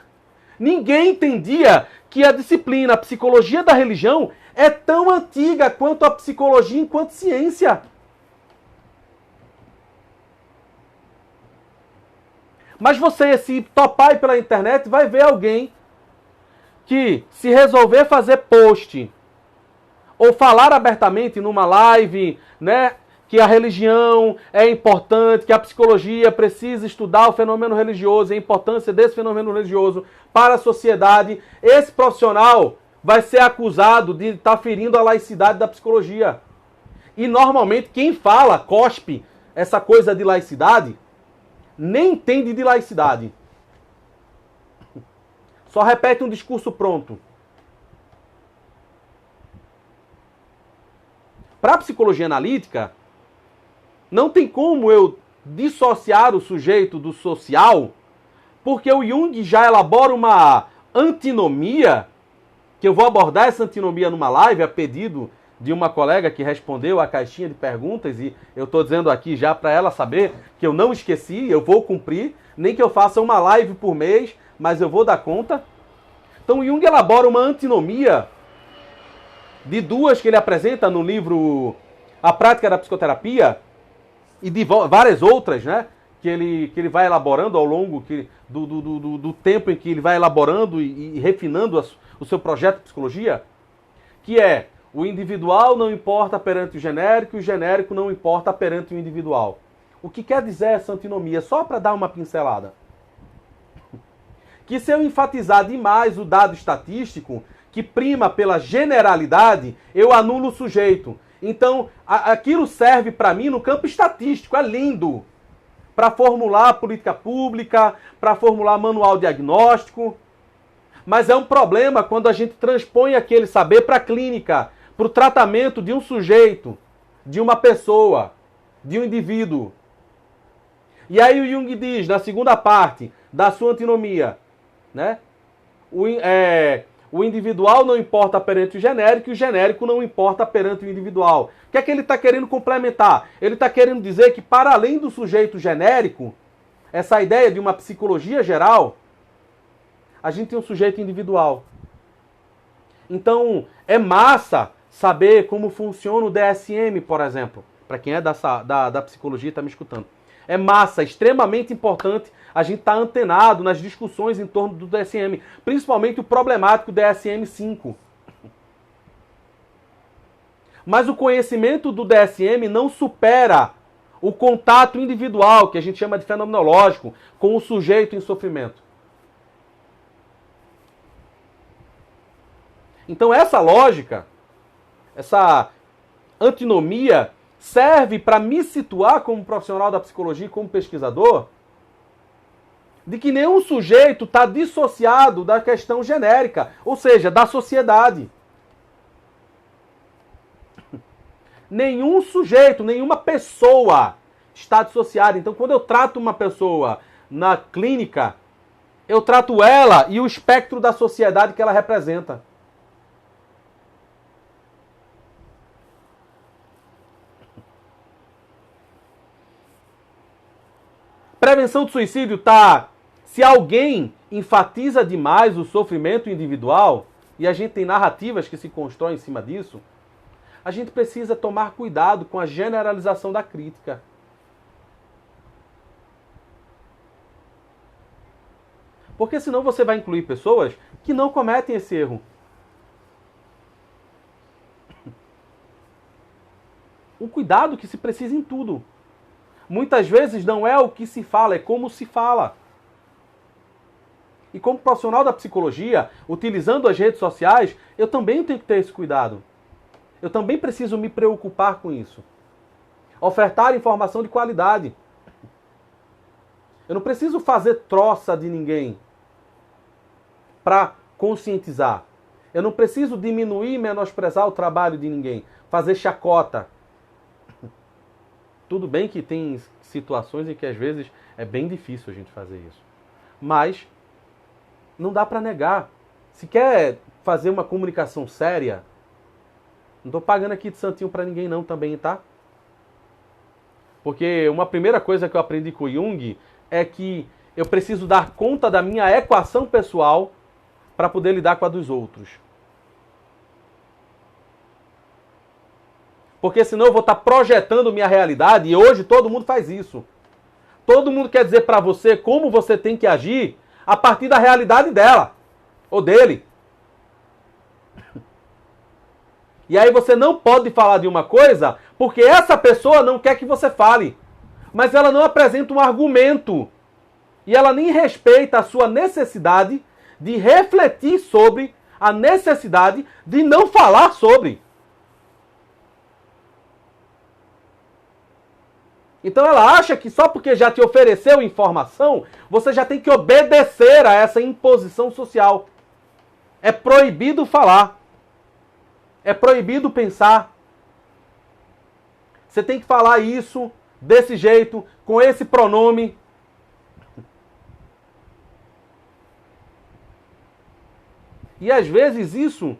Ninguém entendia que a disciplina, a psicologia da religião, é tão antiga quanto a psicologia enquanto ciência. Mas você, se topar aí pela internet, vai ver alguém que, se resolver fazer post ou falar abertamente numa live, né, que a religião é importante, que a psicologia precisa estudar o fenômeno religioso e a importância desse fenômeno religioso para a sociedade, esse profissional vai ser acusado de estar ferindo a laicidade da psicologia. E normalmente quem fala, cospe essa coisa de laicidade, nem entende de laicidade. Só repete um discurso pronto. Para a psicologia analítica, não tem como eu dissociar o sujeito do social, porque o Jung já elabora uma antinomia, que eu vou abordar essa antinomia numa live a pedido de uma colega que respondeu a caixinha de perguntas, e eu estou dizendo aqui já para ela saber que eu não esqueci, eu vou cumprir, nem que eu faça uma live por mês, mas eu vou dar conta. Então Jung elabora uma antinomia de duas que ele apresenta no livro A Prática da Psicoterapia, e de várias outras, né, que ele vai elaborando ao longo do tempo em que ele vai elaborando e refinando o seu projeto de psicologia, que é: o individual não importa perante o genérico não importa perante o individual. O que quer dizer essa antinomia? Só para dar uma pincelada. Que se eu enfatizar demais o dado estatístico, que prima pela generalidade, eu anulo o sujeito. Então, aquilo serve para mim no campo estatístico, é lindo. Para formular política pública, para formular manual diagnóstico. Mas é um problema quando a gente transpõe aquele saber para a clínica, para o tratamento de um sujeito, de uma pessoa, de um indivíduo. E aí o Jung diz, na segunda parte da sua antinomia, né? O individual não importa perante o genérico não importa perante o individual. O que é que ele está querendo complementar? Ele está querendo dizer que, para além do sujeito genérico, essa ideia de uma psicologia geral, a gente tem um sujeito individual. Então, é massa saber como funciona o DSM, por exemplo. Para quem é da psicologia e está me escutando. É massa, extremamente importante a gente estar antenado nas discussões em torno do DSM. Principalmente o problemático DSM-5. Mas o conhecimento do DSM não supera o contato individual, que a gente chama de fenomenológico, com o sujeito em sofrimento. Então essa lógica, essa antinomia, serve para me situar como profissional da psicologia, como pesquisador, de que nenhum sujeito está dissociado da questão genérica, ou seja, da sociedade. Nenhum sujeito, nenhuma pessoa está dissociada. Então, quando eu trato uma pessoa na clínica, eu trato ela e o espectro da sociedade que ela representa. Prevenção do suicídio tá... Se alguém enfatiza demais o sofrimento individual, e a gente tem narrativas que se constroem em cima disso, a gente precisa tomar cuidado com a generalização da crítica. Porque senão você vai incluir pessoas que não cometem esse erro. Um cuidado que se precisa em tudo. Muitas vezes não é o que se fala, é como se fala. E como profissional da psicologia, utilizando as redes sociais, eu também tenho que ter esse cuidado. Eu também preciso me preocupar com isso. Ofertar informação de qualidade. Eu não preciso fazer troça de ninguém para conscientizar. Eu não preciso diminuir e menosprezar o trabalho de ninguém. Fazer chacota. Tudo bem que tem situações em que às vezes é bem difícil a gente fazer isso. Mas não dá para negar. Se quer fazer uma comunicação séria, não estou pagando aqui de santinho para ninguém não também, tá? Porque uma primeira coisa que eu aprendi com o Jung é que eu preciso dar conta da minha equação pessoal para poder lidar com a dos outros. Porque senão eu vou estar projetando minha realidade e hoje todo mundo faz isso. Todo mundo quer dizer para você como você tem que agir a partir da realidade dela ou dele. E aí você não pode falar de uma coisa porque essa pessoa não quer que você fale. Mas ela não apresenta um argumento. E ela nem respeita a sua necessidade de refletir sobre a necessidade de não falar sobre. Então ela acha que só porque já te ofereceu informação, você já tem que obedecer a essa imposição social. É proibido falar. É proibido pensar. Você tem que falar isso, desse jeito, com esse pronome. E às vezes isso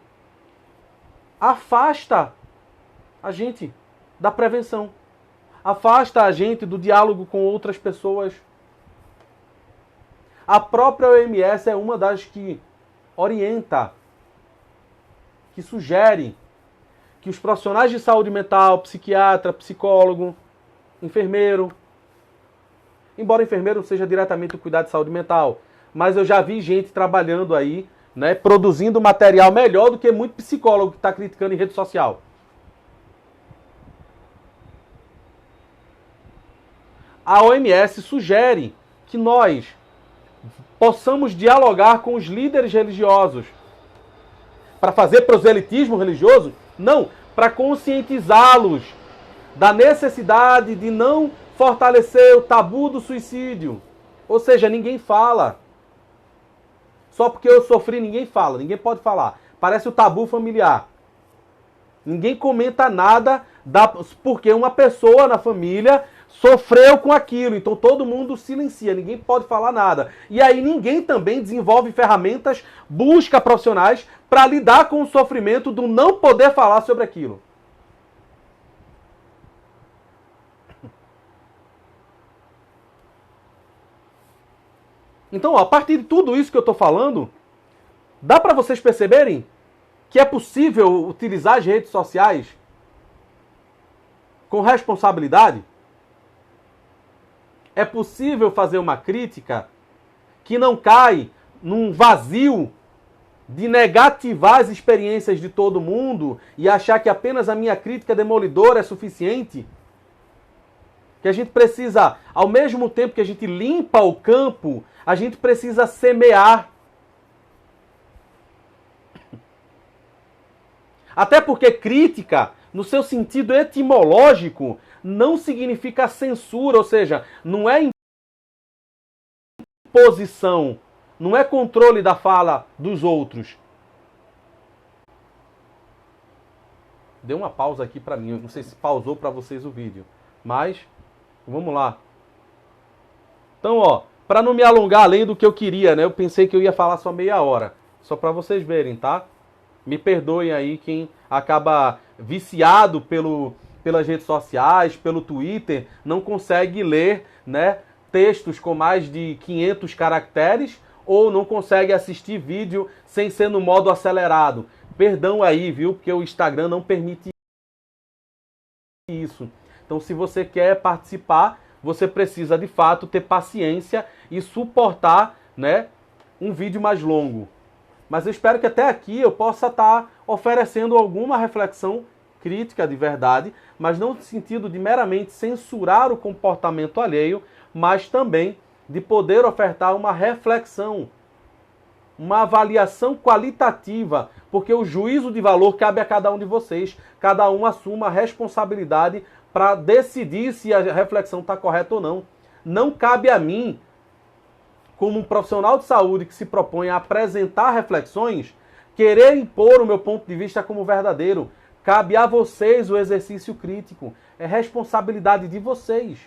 afasta a gente da prevenção. Afasta a gente do diálogo com outras pessoas. A própria OMS é uma das que orienta, que sugere que os profissionais de saúde mental, psiquiatra, psicólogo, enfermeiro, embora enfermeiro não seja diretamente o cuidar de saúde mental, mas eu já vi gente trabalhando aí, né, produzindo material melhor do que muito psicólogo que está criticando em rede social. A OMS sugere que nós possamos dialogar com os líderes religiosos. Para fazer proselitismo religioso? Não, para conscientizá-los da necessidade de não fortalecer o tabu do suicídio. Ou seja, ninguém fala. Só porque eu sofri, ninguém fala. Ninguém pode falar. Parece o tabu familiar. Ninguém comenta nada porque uma pessoa na família sofreu com aquilo. Então todo mundo silencia. Ninguém pode falar nada. E aí ninguém também desenvolve ferramentas, busca profissionais para lidar com o sofrimento do não poder falar sobre aquilo. Então, a partir de tudo isso que eu estou falando, dá para vocês perceberem que é possível utilizar as redes sociais com responsabilidade? É possível fazer uma crítica que não cai num vazio de negativar as experiências de todo mundo e achar que apenas a minha crítica demolidora é suficiente? Que a gente precisa, ao mesmo tempo que a gente limpa o campo, a gente precisa semear. Até porque crítica, no seu sentido etimológico, não significa censura, ou seja, não é imposição, não é controle da fala dos outros. Deu uma pausa aqui para mim, eu não sei se pausou para vocês o vídeo, mas vamos lá. Então, ó, para não me alongar além do que eu queria, né? Eu pensei que eu ia falar só meia hora, só para vocês verem, tá? Me perdoem aí quem acaba viciado pelas redes sociais, pelo Twitter, não consegue ler, né, textos com mais de 500 caracteres ou não consegue assistir vídeo sem ser no modo acelerado. Perdão aí, viu? Porque o Instagram não permite isso. Então, se você quer participar, você precisa, de fato, ter paciência e suportar, né, um vídeo mais longo. Mas eu espero que até aqui eu possa estar oferecendo alguma reflexão crítica de verdade, mas não no sentido de meramente censurar o comportamento alheio, mas também de poder ofertar uma reflexão, uma avaliação qualitativa, porque o juízo de valor cabe a cada um de vocês, cada um assuma a responsabilidade para decidir se a reflexão está correta ou não. Não cabe a mim, como um profissional de saúde que se propõe a apresentar reflexões, querer impor o meu ponto de vista como verdadeiro. Cabe a vocês o exercício crítico. É responsabilidade de vocês.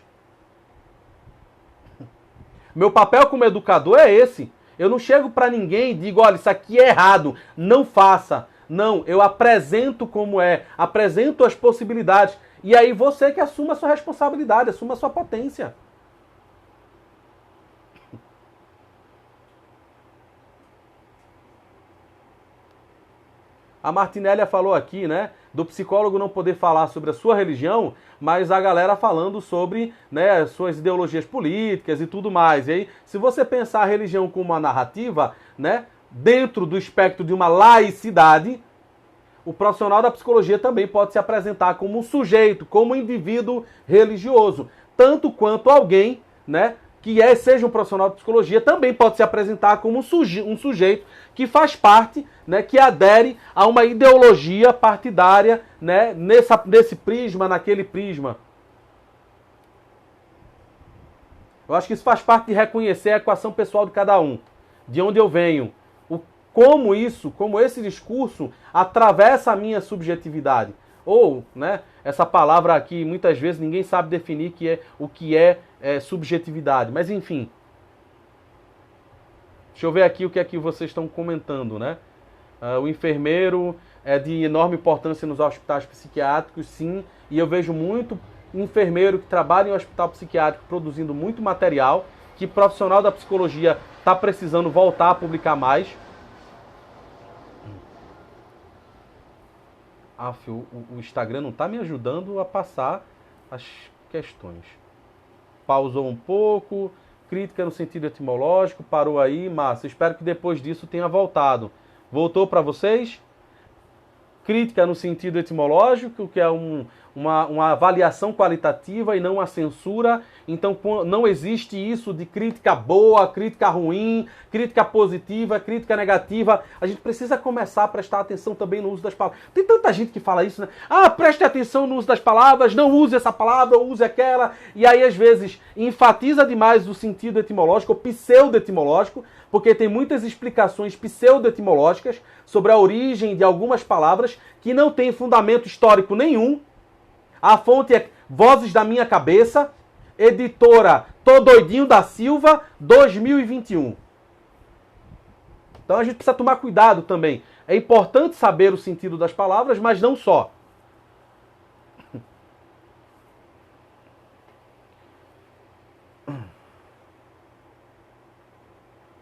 Meu papel como educador é esse. Eu não chego para ninguém e digo, olha, isso aqui é errado, não faça. Não, eu apresento como é, apresento as possibilidades. E aí você que assuma a sua responsabilidade, assuma a sua potência. A Martinélia falou aqui, né, do psicólogo não poder falar sobre a sua religião, mas a galera falando sobre, né, suas ideologias políticas e tudo mais. E aí, se você pensar a religião como uma narrativa, né, dentro do espectro de uma laicidade, o profissional da psicologia também pode se apresentar como um sujeito, como um indivíduo religioso, tanto quanto alguém, né, que seja um profissional de psicologia, também pode se apresentar como um sujeito que faz parte, né, que adere a uma ideologia partidária, né, nesse prisma, naquele prisma. Eu acho que isso faz parte de reconhecer a equação pessoal de cada um, de onde eu venho, como esse discurso atravessa a minha subjetividade. Ou, né, essa palavra aqui, muitas vezes ninguém sabe definir o que é subjetividade. Mas, enfim. Deixa eu ver aqui o que é que vocês estão comentando, né? O enfermeiro é de enorme importância nos hospitais psiquiátricos, sim. E eu vejo muito enfermeiro que trabalha em hospital psiquiátrico produzindo muito material, que profissional da psicologia está precisando voltar a publicar mais. O Instagram não está me ajudando a passar as questões. Pausou um pouco, crítica no sentido etimológico, parou aí, massa. Espero que depois disso tenha voltado. Voltou para vocês? Crítica no sentido etimológico, que é uma avaliação qualitativa e não a censura. Então não existe isso de crítica boa, crítica ruim, crítica positiva, crítica negativa. A gente precisa começar a prestar atenção também no uso das palavras. Tem tanta gente que fala isso, né? Ah, preste atenção no uso das palavras, não use essa palavra, use aquela. E aí, às vezes, enfatiza demais o sentido etimológico, ou pseudo-etimológico, porque tem muitas explicações pseudo-etimológicas sobre a origem de algumas palavras que não tem fundamento histórico nenhum. A fonte é Vozes da Minha Cabeça, editora Tô Doidinho da Silva, 2021. Então a gente precisa tomar cuidado também. É importante saber o sentido das palavras, mas não só.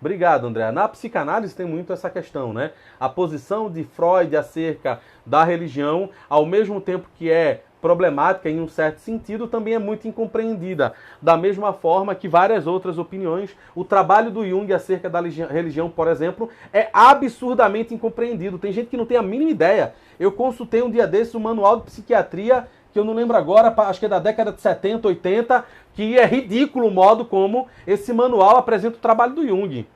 Obrigado, André. Na psicanálise tem muito essa questão, né? A posição de Freud acerca da religião, ao mesmo tempo que é problemática em um certo sentido, também é muito incompreendida. Da mesma forma que várias outras opiniões, o trabalho do Jung acerca da religião, por exemplo, é absurdamente incompreendido. Tem gente que não tem a mínima ideia. Eu consultei um dia desses um manual de psiquiatria, que eu não lembro agora, acho que é da década de 70, 80, que é ridículo o modo como esse manual apresenta o trabalho do Jung.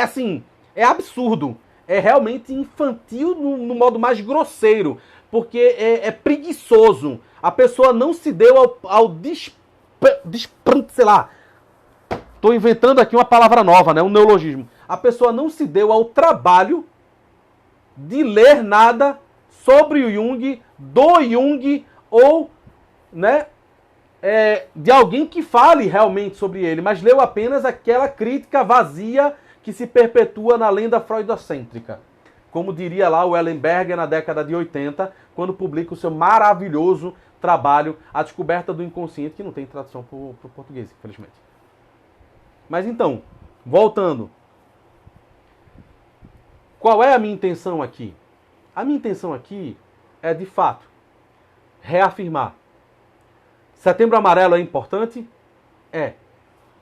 Assim, é absurdo. É realmente infantil no modo mais grosseiro, porque é preguiçoso. A pessoa não se deu sei lá, estou inventando aqui uma palavra nova, né, um neologismo. A pessoa não se deu ao trabalho de ler nada sobre o Jung, do Jung, ou, né, de alguém que fale realmente sobre ele, mas leu apenas aquela crítica vazia que se perpetua na lenda freudocêntrica. Como diria lá o Ellenberger na década de 80, quando publica o seu maravilhoso trabalho A Descoberta do Inconsciente, que não tem tradução para o português, infelizmente. Mas então, voltando. Qual é a minha intenção aqui? A minha intenção aqui é, de fato, reafirmar. Setembro Amarelo é importante? É.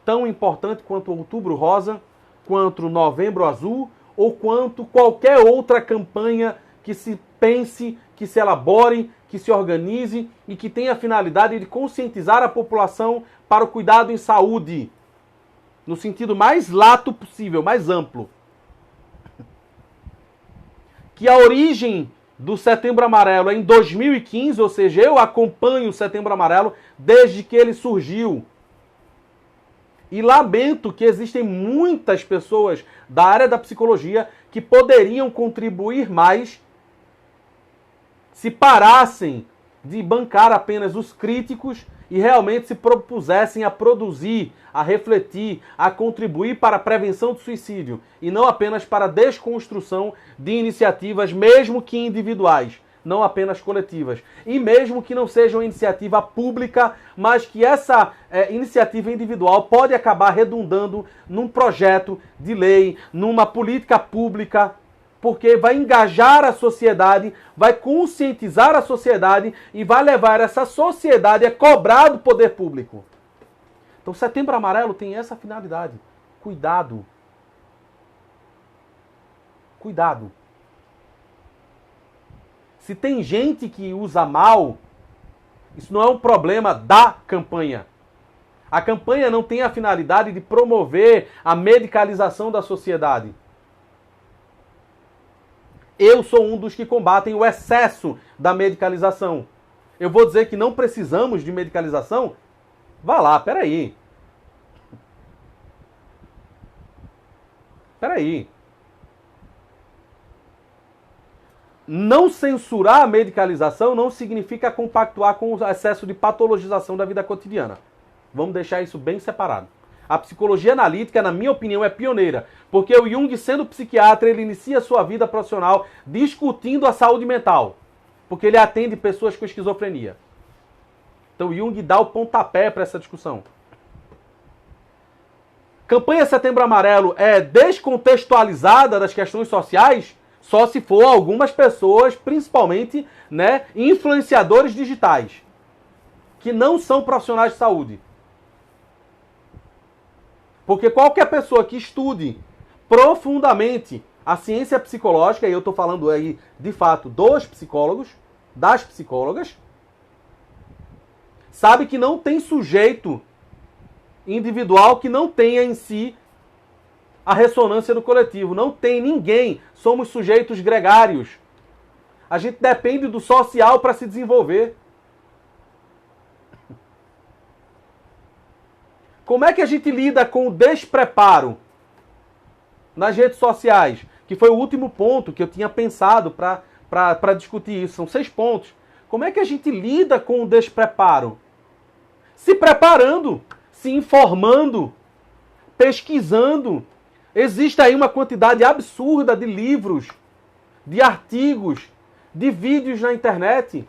Tão importante quanto o Outubro Rosa, quanto o Novembro Azul ou quanto qualquer outra campanha que se pense, que se elabore, que se organize e que tenha a finalidade de conscientizar a população para o cuidado em saúde, no sentido mais lato possível, mais amplo. Que a origem do Setembro Amarelo é em 2015, ou seja, eu acompanho o Setembro Amarelo desde que ele surgiu. E lamento que existem muitas pessoas da área da psicologia que poderiam contribuir mais se parassem de bancar apenas os críticos e realmente se propusessem a produzir, a refletir, a contribuir para a prevenção do suicídio e não apenas para a desconstrução de iniciativas, mesmo que individuais, não apenas coletivas. E mesmo que não seja uma iniciativa pública, mas que essa iniciativa individual pode acabar redundando num projeto de lei, numa política pública, porque vai engajar a sociedade, vai conscientizar a sociedade e vai levar essa sociedade a cobrar do poder público. Então, Setembro Amarelo tem essa finalidade. Cuidado. Cuidado. Se tem gente que usa mal, isso não é um problema da campanha. A campanha não tem a finalidade de promover a medicalização da sociedade. Eu sou um dos que combatem o excesso da medicalização. Eu vou dizer que não precisamos de medicalização? Vá lá, peraí. Peraí. Não censurar a medicalização não significa compactuar com o excesso de patologização da vida cotidiana. Vamos deixar isso bem separado. A psicologia analítica, na minha opinião, é pioneira, porque o Jung, sendo psiquiatra, ele inicia sua vida profissional discutindo a saúde mental, porque ele atende pessoas com esquizofrenia. Então Jung dá o pontapé para essa discussão. Campanha Setembro Amarelo é descontextualizada das questões sociais só se for algumas pessoas, principalmente, né, influenciadores digitais, que não são profissionais de saúde. Porque qualquer pessoa que estude profundamente a ciência psicológica, e eu estou falando aí, de fato, dos psicólogos, das psicólogas, sabe que não tem sujeito individual que não tenha em si a ressonância do coletivo. Não tem ninguém. Somos sujeitos gregários. A gente depende do social para se desenvolver. Como é que a gente lida com o despreparo nas redes sociais? Que foi o último ponto que eu tinha pensado para discutir isso. São 6 pontos. Como é que a gente lida com o despreparo? Se preparando, se informando, pesquisando. Existe aí uma quantidade absurda de livros, de artigos, de vídeos na internet.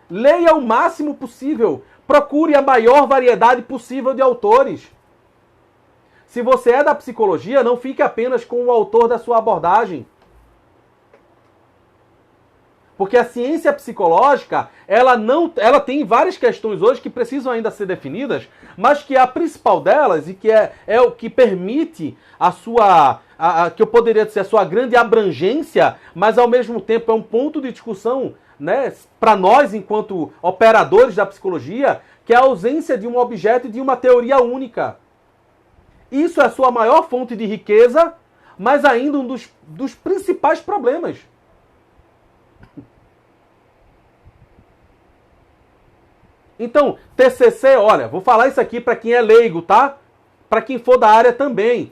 Leia o máximo possível. Procure a maior variedade possível de autores. Se você é da psicologia, não fique apenas com o autor da sua abordagem. Porque a ciência psicológica, ela tem várias questões hoje que precisam ainda ser definidas, mas que a principal delas, e que é o que permite a sua, que eu poderia dizer, a sua grande abrangência, mas ao mesmo tempo é um ponto de discussão, né, para nós, enquanto operadores da psicologia, que é a ausência de um objeto e de uma teoria única. Isso é a sua maior fonte de riqueza, mas ainda um dos principais problemas. Então, TCC, olha, vou falar isso aqui para quem é leigo, tá? Para quem for da área também.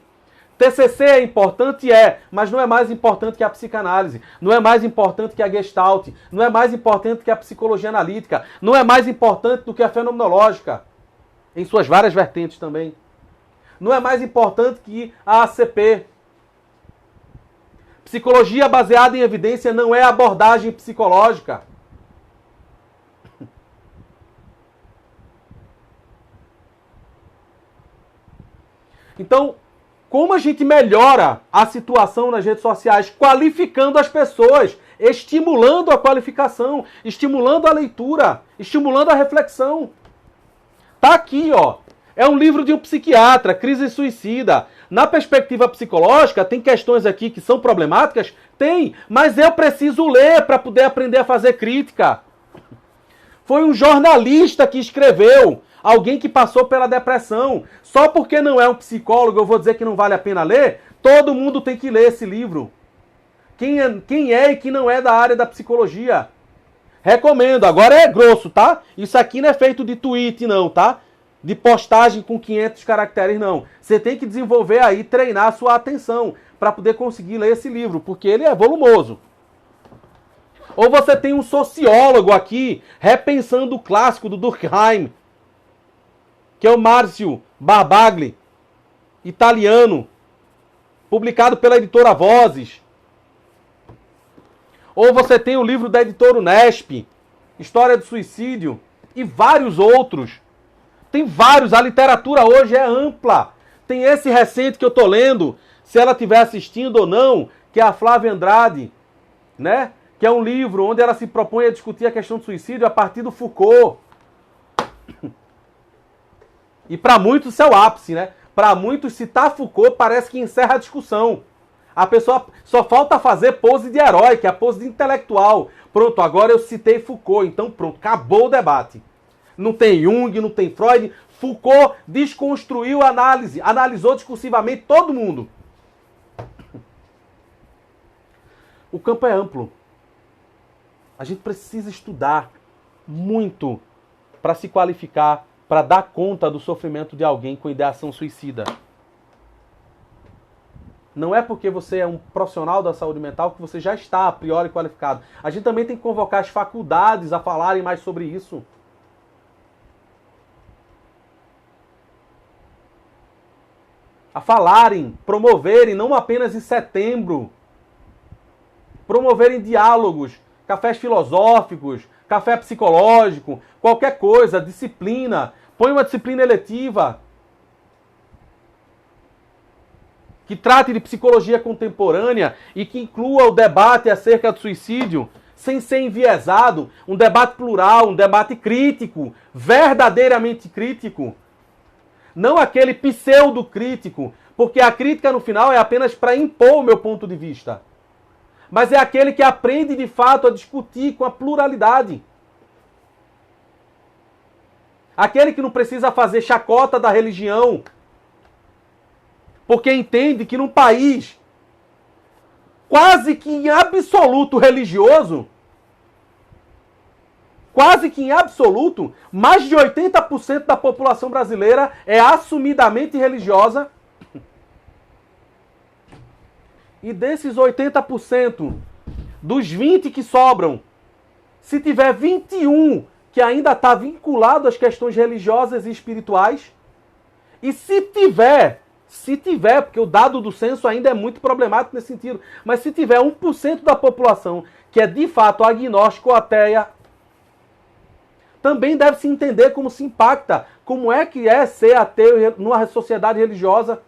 TCC é importante? É, mas não é mais importante que a psicanálise, não é mais importante que a Gestalt, não é mais importante que a psicologia analítica, não é mais importante do que a fenomenológica, em suas várias vertentes também. Não é mais importante que a ACP. Psicologia baseada em evidência não é abordagem psicológica. Então, como a gente melhora a situação nas redes sociais? Qualificando as pessoas, estimulando a qualificação, estimulando a leitura, estimulando a reflexão. Tá aqui, ó. É um livro de um psiquiatra, Crise Suicida. Na perspectiva psicológica, tem questões aqui que são problemáticas? Tem, mas eu preciso ler para poder aprender a fazer crítica. Foi um jornalista que escreveu, alguém que passou pela depressão. Só porque não é um psicólogo, eu vou dizer que não vale a pena ler? Todo mundo tem que ler esse livro. Quem é e quem não é da área da psicologia. Recomendo. Agora é grosso, tá? Isso aqui não é feito de tweet, não, tá? De postagem com 500 caracteres, não. Você tem que desenvolver aí, treinar a sua atenção para poder conseguir ler esse livro, porque ele é volumoso. Ou você tem um sociólogo aqui, repensando o clássico do Durkheim, que é o Márcio Barbagli, italiano, publicado pela editora Vozes. Ou você tem o livro da editora Unesp, História do Suicídio, e vários outros. Tem vários, a literatura hoje é ampla. Tem esse recente que eu estou lendo, se ela estiver assistindo ou não, que é a Flávia Andrade, né? Que é um livro onde ela se propõe a discutir a questão do suicídio a partir do Foucault. E para muitos isso é o ápice, né? Para muitos, citar Foucault parece que encerra a discussão. A pessoa só falta fazer pose de herói, que é a pose de intelectual. Pronto, agora eu citei Foucault, então pronto, acabou o debate. Não tem Jung, não tem Freud. Foucault desconstruiu a análise, analisou discursivamente todo mundo. O campo é amplo. A gente precisa estudar muito para se qualificar, para dar conta do sofrimento de alguém com ideação suicida. Não é porque você é um profissional da saúde mental que você já está a priori qualificado. A gente também tem que convocar as faculdades a falarem mais sobre isso. A falarem, promoverem, não apenas em setembro. Promoverem diálogos, cafés filosóficos, café psicológico, qualquer coisa, disciplina. Põe uma disciplina eletiva que trate de psicologia contemporânea e que inclua o debate acerca do suicídio sem ser enviesado, um debate plural, um debate crítico, verdadeiramente crítico. Não aquele pseudo-crítico, porque a crítica no final é apenas para impor o meu ponto de vista. Mas é aquele que aprende de fato a discutir com a pluralidade. Aquele que não precisa fazer chacota da religião, porque entende que num país quase que em absoluto religioso, mais de 80% da população brasileira é assumidamente religiosa. E desses 80%, dos 20 que sobram, se tiver 21 que ainda está vinculado às questões religiosas e espirituais, e se tiver, porque o dado do censo ainda é muito problemático nesse sentido, mas se tiver 1% da população que é de fato agnóstico ou ateia, também deve se entender como se impacta, como é que é ser ateu numa sociedade religiosa.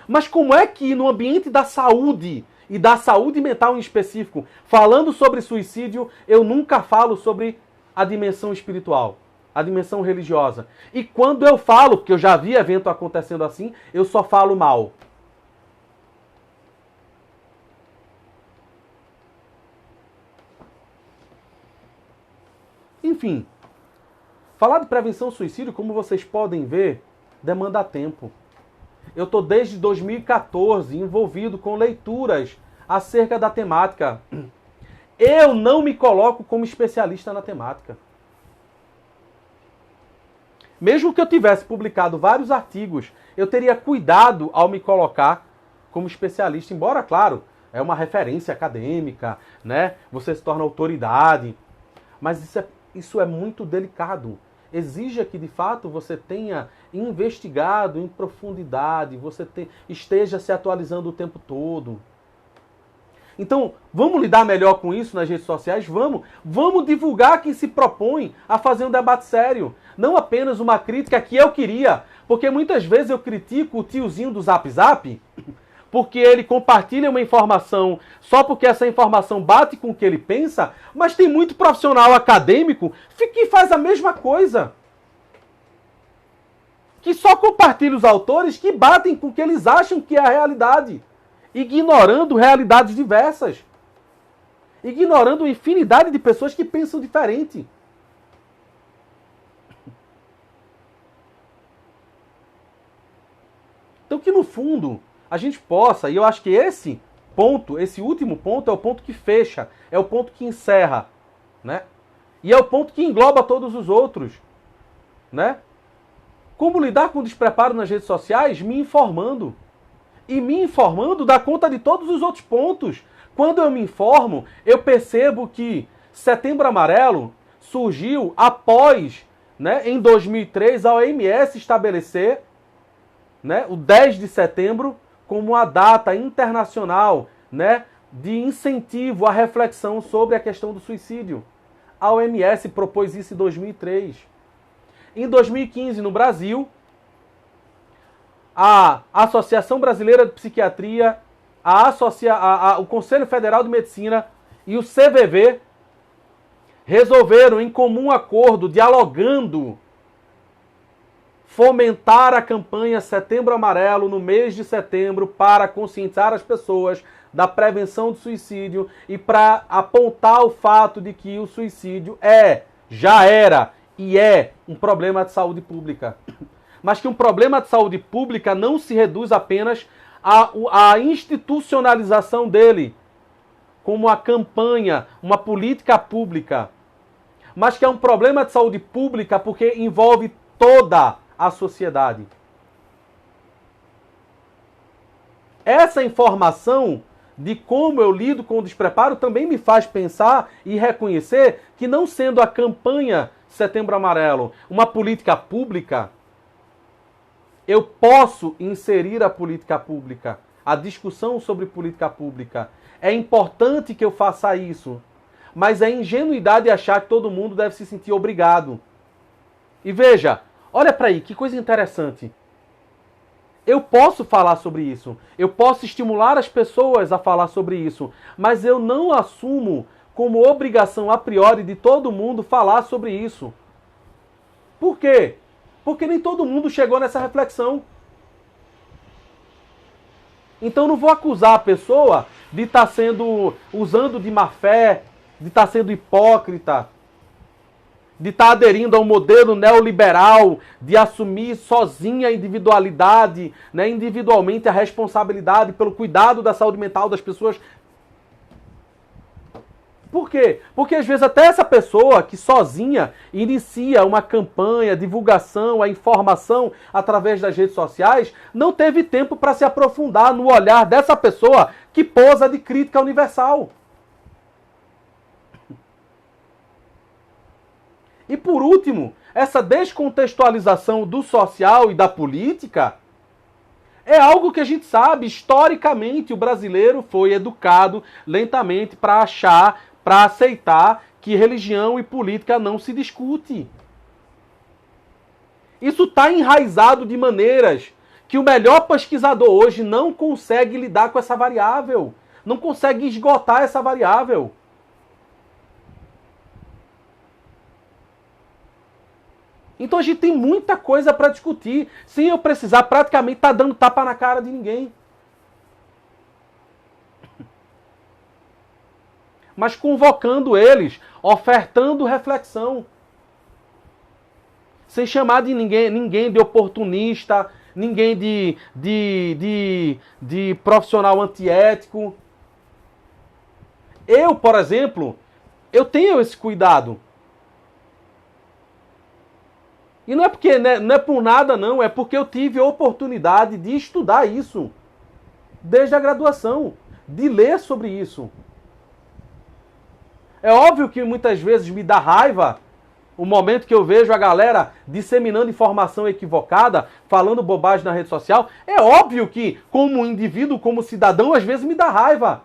Mas como é que no ambiente da saúde, e da saúde mental em específico, falando sobre suicídio, eu nunca falo sobre a dimensão espiritual, a dimensão religiosa. E quando eu falo, porque eu já vi evento acontecendo assim, eu só falo mal. Enfim, falar de prevenção ao suicídio, como vocês podem ver, demanda tempo. Eu estou desde 2014 envolvido com leituras acerca da temática. Eu não me coloco como especialista na temática. Mesmo que eu tivesse publicado vários artigos, eu teria cuidado ao me colocar como especialista, embora, claro, é uma referência acadêmica, né? Você se torna autoridade, mas isso é muito delicado. Exija que, de fato, você tenha investigado em profundidade, você esteja se atualizando o tempo todo. Então, vamos lidar melhor com isso nas redes sociais? Vamos divulgar quem se propõe a fazer um debate sério. Não apenas uma crítica que eu queria, porque muitas vezes eu critico o tiozinho do Zap Zap, porque ele compartilha uma informação só porque essa informação bate com o que ele pensa, mas tem muito profissional acadêmico que faz a mesma coisa. Que só compartilha os autores que batem com o que eles acham que é a realidade, ignorando realidades diversas, ignorando a infinidade de pessoas que pensam diferente. Então que no fundo a gente possa, e eu acho que esse ponto, esse último ponto é o ponto que fecha, é o ponto que encerra, né? E é o ponto que engloba todos os outros, né? Como lidar com o despreparo nas redes sociais? Me informando. E me informando dá conta de todos os outros pontos. Quando eu me informo, eu percebo que Setembro Amarelo surgiu após, né, em 2003, a OMS estabelecer, né, o 10 de setembro como a data internacional, né, de incentivo à reflexão sobre a questão do suicídio. A OMS propôs isso em 2003. Em 2015, no Brasil, a Associação Brasileira de Psiquiatria, o Conselho Federal de Medicina e o CVV resolveram, em comum acordo, dialogando, fomentar a campanha Setembro Amarelo no mês de setembro para conscientizar as pessoas da prevenção do suicídio e para apontar o fato de que o suicídio já era e é um problema de saúde pública. Mas que um problema de saúde pública não se reduz apenas à institucionalização dele como uma campanha, uma política pública, mas que é um problema de saúde pública porque envolve toda a sociedade. Essa informação de como eu lido com o despreparo também me faz pensar e reconhecer que, não sendo a campanha Setembro Amarelo uma política pública, eu posso inserir a política pública, a discussão sobre política pública. É importante que eu faça isso, mas é ingenuidade achar que todo mundo deve se sentir obrigado. E veja, olha para aí, que coisa interessante. Eu posso falar sobre isso, eu posso estimular as pessoas a falar sobre isso, mas eu não assumo como obrigação a priori de todo mundo falar sobre isso. Por quê? Porque nem todo mundo chegou nessa reflexão. Então não vou acusar a pessoa de estar usando de má fé, de estar sendo hipócrita, de estar aderindo ao modelo neoliberal, de assumir sozinha a individualidade, né, individualmente a responsabilidade pelo cuidado da saúde mental das pessoas. Por quê? Porque às vezes até essa pessoa que sozinha inicia uma campanha, divulgação, a informação através das redes sociais, não teve tempo para se aprofundar no olhar dessa pessoa que posa de crítica universal. E por último, essa descontextualização do social e da política é algo que a gente sabe, historicamente o brasileiro foi educado lentamente para aceitar que religião e política não se discute. Isso está enraizado de maneiras que o melhor pesquisador hoje não consegue lidar com essa variável, não consegue esgotar essa variável. Então a gente tem muita coisa para discutir, sem eu precisar praticamente estar dando tapa na cara de ninguém. Mas convocando eles, ofertando reflexão. Sem chamar de ninguém de oportunista, ninguém de profissional antiético. Eu, por exemplo, eu tenho esse cuidado. E não é porque não é por nada, não. É porque eu tive a oportunidade de estudar isso desde a graduação, de ler sobre isso. É óbvio que muitas vezes me dá raiva o momento que eu vejo a galera disseminando informação equivocada, falando bobagem na rede social. É óbvio que, como indivíduo, como cidadão, às vezes me dá raiva.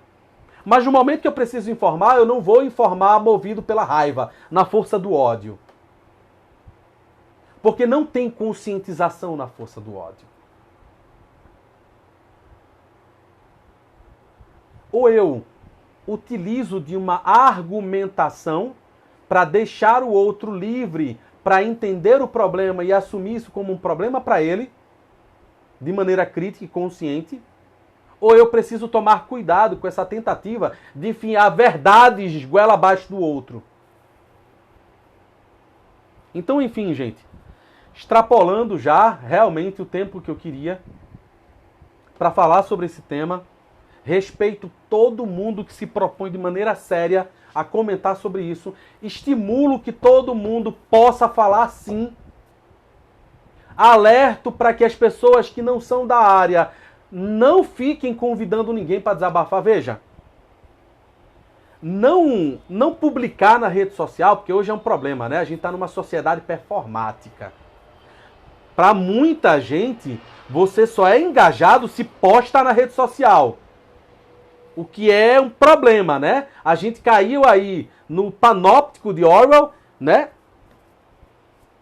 Mas no momento que eu preciso informar, eu não vou informar movido pela raiva, na força do ódio. Porque não tem conscientização na força do ódio. Ou eu utilizo de uma argumentação para deixar o outro livre para entender o problema e assumir isso como um problema para ele, de maneira crítica e consciente, ou eu preciso tomar cuidado com essa tentativa de enfiar verdades goela abaixo do outro. Então, enfim, gente, extrapolando já realmente o tempo que eu queria para falar sobre esse tema, respeito todo mundo que se propõe de maneira séria a comentar sobre isso, estimulo que todo mundo possa falar sim, alerto para que as pessoas que não são da área não fiquem convidando ninguém para desabafar. Veja, não publicar na rede social, porque hoje é um problema, né? A gente está numa sociedade performática. Para muita gente, você só é engajado se posta na rede social. O que é um problema, né? A gente caiu aí no panóptico de Orwell, né?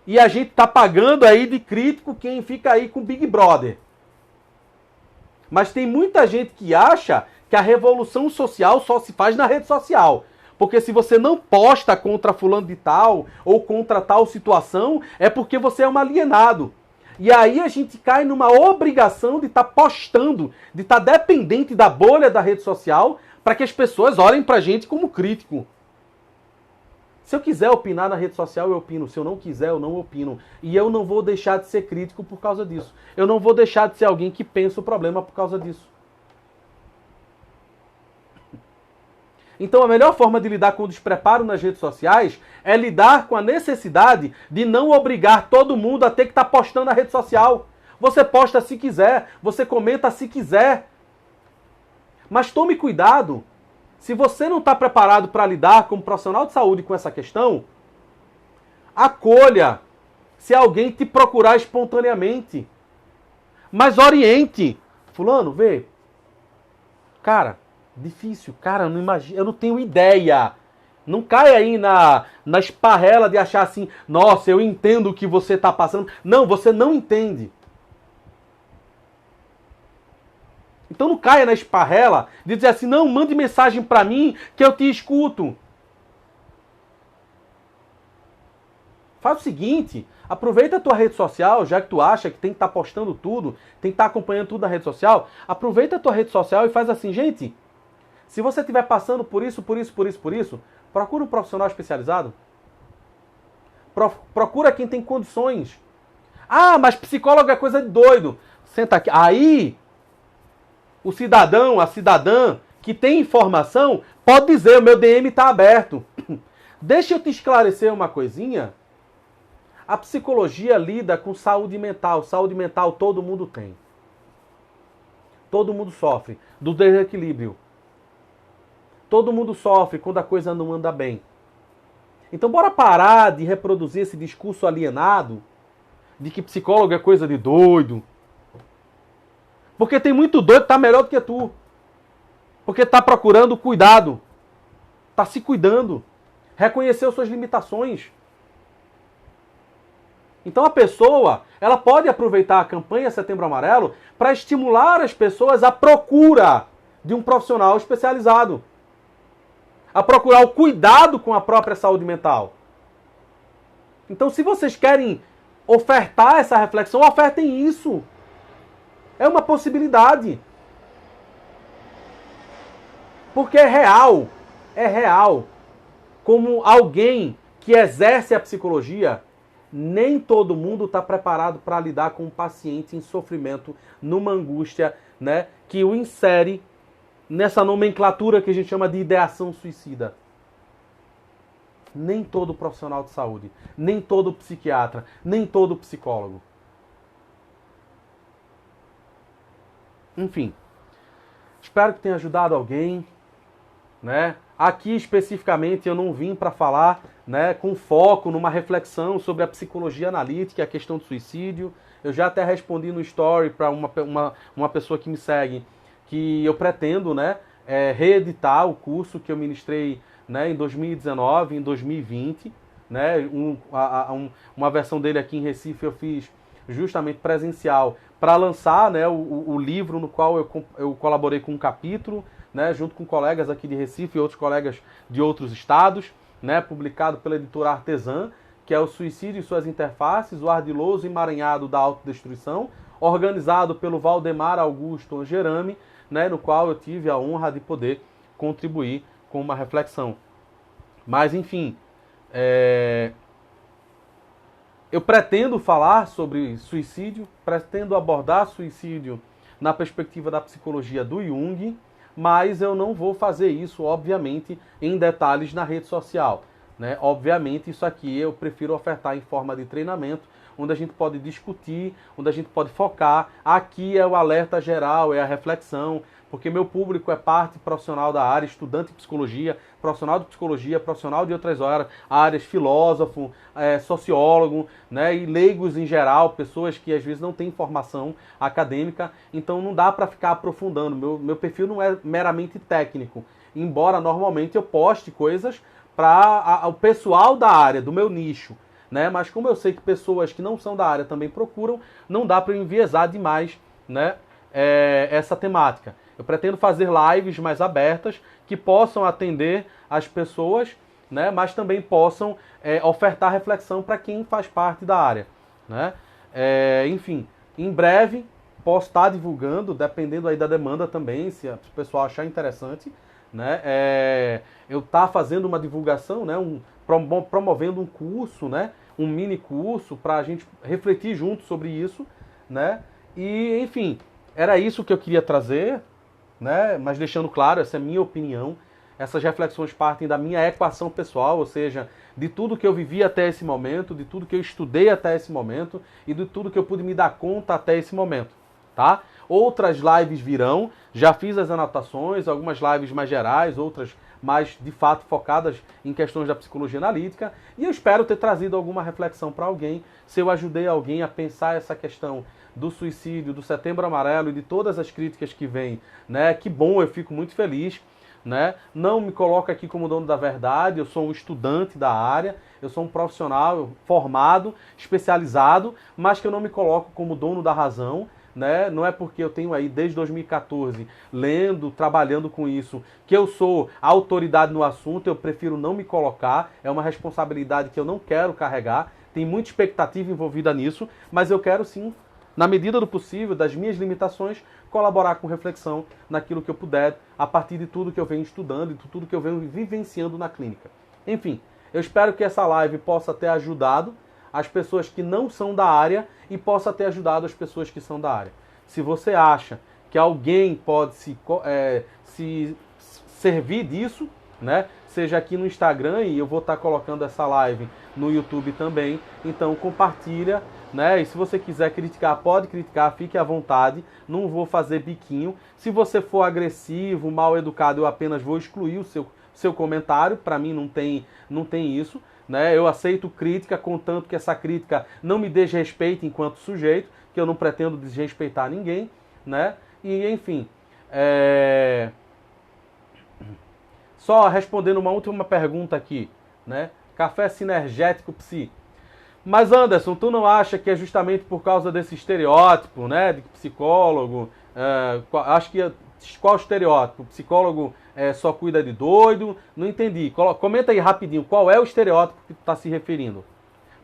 E a gente tá pagando aí de crítico quem fica aí com Big Brother. Mas tem muita gente que acha que a revolução social só se faz na rede social. Porque se você não posta contra fulano de tal ou contra tal situação, é porque você é um alienado. E aí a gente cai numa obrigação de estar postando, de estar dependente da bolha da rede social para que as pessoas olhem pra gente como crítico. Se eu quiser opinar na rede social, eu opino. Se eu não quiser, eu não opino. E eu não vou deixar de ser crítico por causa disso. Eu não vou deixar de ser alguém que pensa o problema por causa disso. Então a melhor forma de lidar com o despreparo nas redes sociais é lidar com a necessidade de não obrigar todo mundo a ter que estar postando na rede social. Você posta se quiser, você comenta se quiser. Mas tome cuidado. Se você não está preparado para lidar como profissional de saúde com essa questão, acolha se alguém te procurar espontaneamente. Mas oriente. Fulano, vê. Cara, difícil. Cara, eu não imagino, eu não tenho ideia. Não cai aí na esparrela de achar assim, nossa, eu entendo o que você está passando. Não, você não entende. Então não caia na esparrela de dizer assim, não, mande mensagem para mim que eu te escuto. Faz o seguinte, aproveita a tua rede social, já que tu acha que tem que estar postando tudo, tem que estar acompanhando tudo na rede social, aproveita a tua rede social e faz assim, gente, se você estiver passando por isso, procura um profissional especializado. Procura quem tem condições. Ah, mas psicólogo é coisa de doido. Senta aqui. Aí, o cidadão, a cidadã que tem informação, pode dizer, o meu DM está aberto. Deixa eu te esclarecer uma coisinha. A psicologia lida com saúde mental. Saúde mental todo mundo tem. Todo mundo sofre do desequilíbrio. Todo mundo sofre quando a coisa não anda bem. Então bora parar de reproduzir esse discurso alienado de que psicólogo é coisa de doido. Porque tem muito doido que tá melhor do que tu. Porque tá procurando cuidado. Tá se cuidando. Reconheceu suas limitações. Então a pessoa, ela pode aproveitar a campanha Setembro Amarelo para estimular as pessoas à procura de um profissional especializado. A procurar o cuidado com a própria saúde mental. Então se vocês querem ofertar essa reflexão, ofertem isso. É uma possibilidade. Porque é real. Como alguém que exerce a psicologia, nem todo mundo está preparado para lidar com um paciente em sofrimento, numa angústia, né, que o insere nessa nomenclatura que a gente chama de ideação suicida. Nem todo profissional de saúde, nem todo psiquiatra, nem todo psicólogo. Enfim, espero que tenha ajudado alguém, né? Aqui especificamente eu não vim para falar, né, com foco numa reflexão sobre a psicologia analítica e a questão do suicídio. Eu já até respondi no story para uma pessoa que me segue que eu pretendo, né, reeditar o curso que eu ministrei, né, em 2019, em 2020, né, uma versão dele aqui em Recife eu fiz justamente presencial para lançar, né, o livro no qual eu colaborei com um capítulo, né, junto com colegas aqui de Recife e outros colegas de outros estados, né, publicado pela editora Artesã, que é o Suicídio e Suas Interfaces, o Ardiloso Emaranhado da Autodestruição, organizado pelo Valdemar Augusto Angerami, né, no qual eu tive a honra de poder contribuir com uma reflexão. Mas, enfim, eu pretendo falar sobre suicídio, pretendo abordar suicídio na perspectiva da psicologia do Jung, mas eu não vou fazer isso, obviamente, em detalhes na rede social, né? Obviamente, isso aqui eu prefiro ofertar em forma de treinamento, onde a gente pode discutir, onde a gente pode focar. Aqui é o alerta geral, é a reflexão, porque meu público é parte profissional da área, estudante de psicologia, profissional de outras áreas, filósofo, sociólogo, né, e leigos em geral, pessoas que às vezes não têm formação acadêmica, então não dá para ficar aprofundando. Meu perfil não é meramente técnico, embora normalmente eu poste coisas para o pessoal da área, do meu nicho, né, mas como eu sei que pessoas que não são da área também procuram, não dá para eu enviesar demais, né, essa temática. Eu pretendo fazer lives mais abertas que possam atender as pessoas, né, mas também possam ofertar reflexão para quem faz parte da área, né? Enfim, em breve posso estar divulgando, dependendo aí da demanda também, se o pessoal achar interessante, né? Eu estar fazendo uma divulgação, né, promovendo um curso, né, um mini curso para a gente refletir junto sobre isso, né? E, enfim, era isso que eu queria trazer, né? Mas deixando claro, essa é a minha opinião. Essas reflexões partem da minha equação pessoal, ou seja, de tudo que eu vivi até esse momento, de tudo que eu estudei até esse momento e de tudo que eu pude me dar conta até esse momento, tá? Outras lives virão, já fiz as anotações, algumas lives mais gerais, outras mais de fato focadas em questões da psicologia analítica, e eu espero ter trazido alguma reflexão para alguém, se eu ajudei alguém a pensar essa questão do suicídio, do Setembro Amarelo e de todas as críticas que vêm, né? Que bom, eu fico muito feliz, né? Não me coloco aqui como dono da verdade, eu sou um estudante da área, eu sou um profissional formado, especializado, mas que eu não me coloco como dono da razão, né? Não é porque eu tenho aí desde 2014 lendo, trabalhando com isso, que eu sou a autoridade no assunto, eu prefiro não me colocar, é uma responsabilidade que eu não quero carregar, tem muita expectativa envolvida nisso, mas eu quero sim, na medida do possível, das minhas limitações, colaborar com reflexão naquilo que eu puder, a partir de tudo que eu venho estudando e de tudo que eu venho vivenciando na clínica. Enfim, eu espero que essa live possa ter ajudado as pessoas que não são da área e possa ter ajudado as pessoas que são da área. Se você acha que alguém pode se servir disso, né? Seja aqui no Instagram, e eu vou estar colocando essa live no YouTube também, então compartilha, né? E se você quiser criticar, pode criticar, fique à vontade, não vou fazer biquinho. Se você for agressivo, mal educado, eu apenas vou excluir o seu comentário, para mim não tem isso, né? Eu aceito crítica, contanto que essa crítica não me desrespeite enquanto sujeito, que eu não pretendo desrespeitar ninguém, né? E enfim, só respondendo uma última pergunta aqui, né? Café sinergético psi. Mas Anderson, tu não acha que é justamente por causa desse estereótipo, né, de psicólogo, acho que qual estereótipo? O psicólogo só cuida de doido? Não entendi. Comenta aí rapidinho, qual é o estereótipo que tu está se referindo?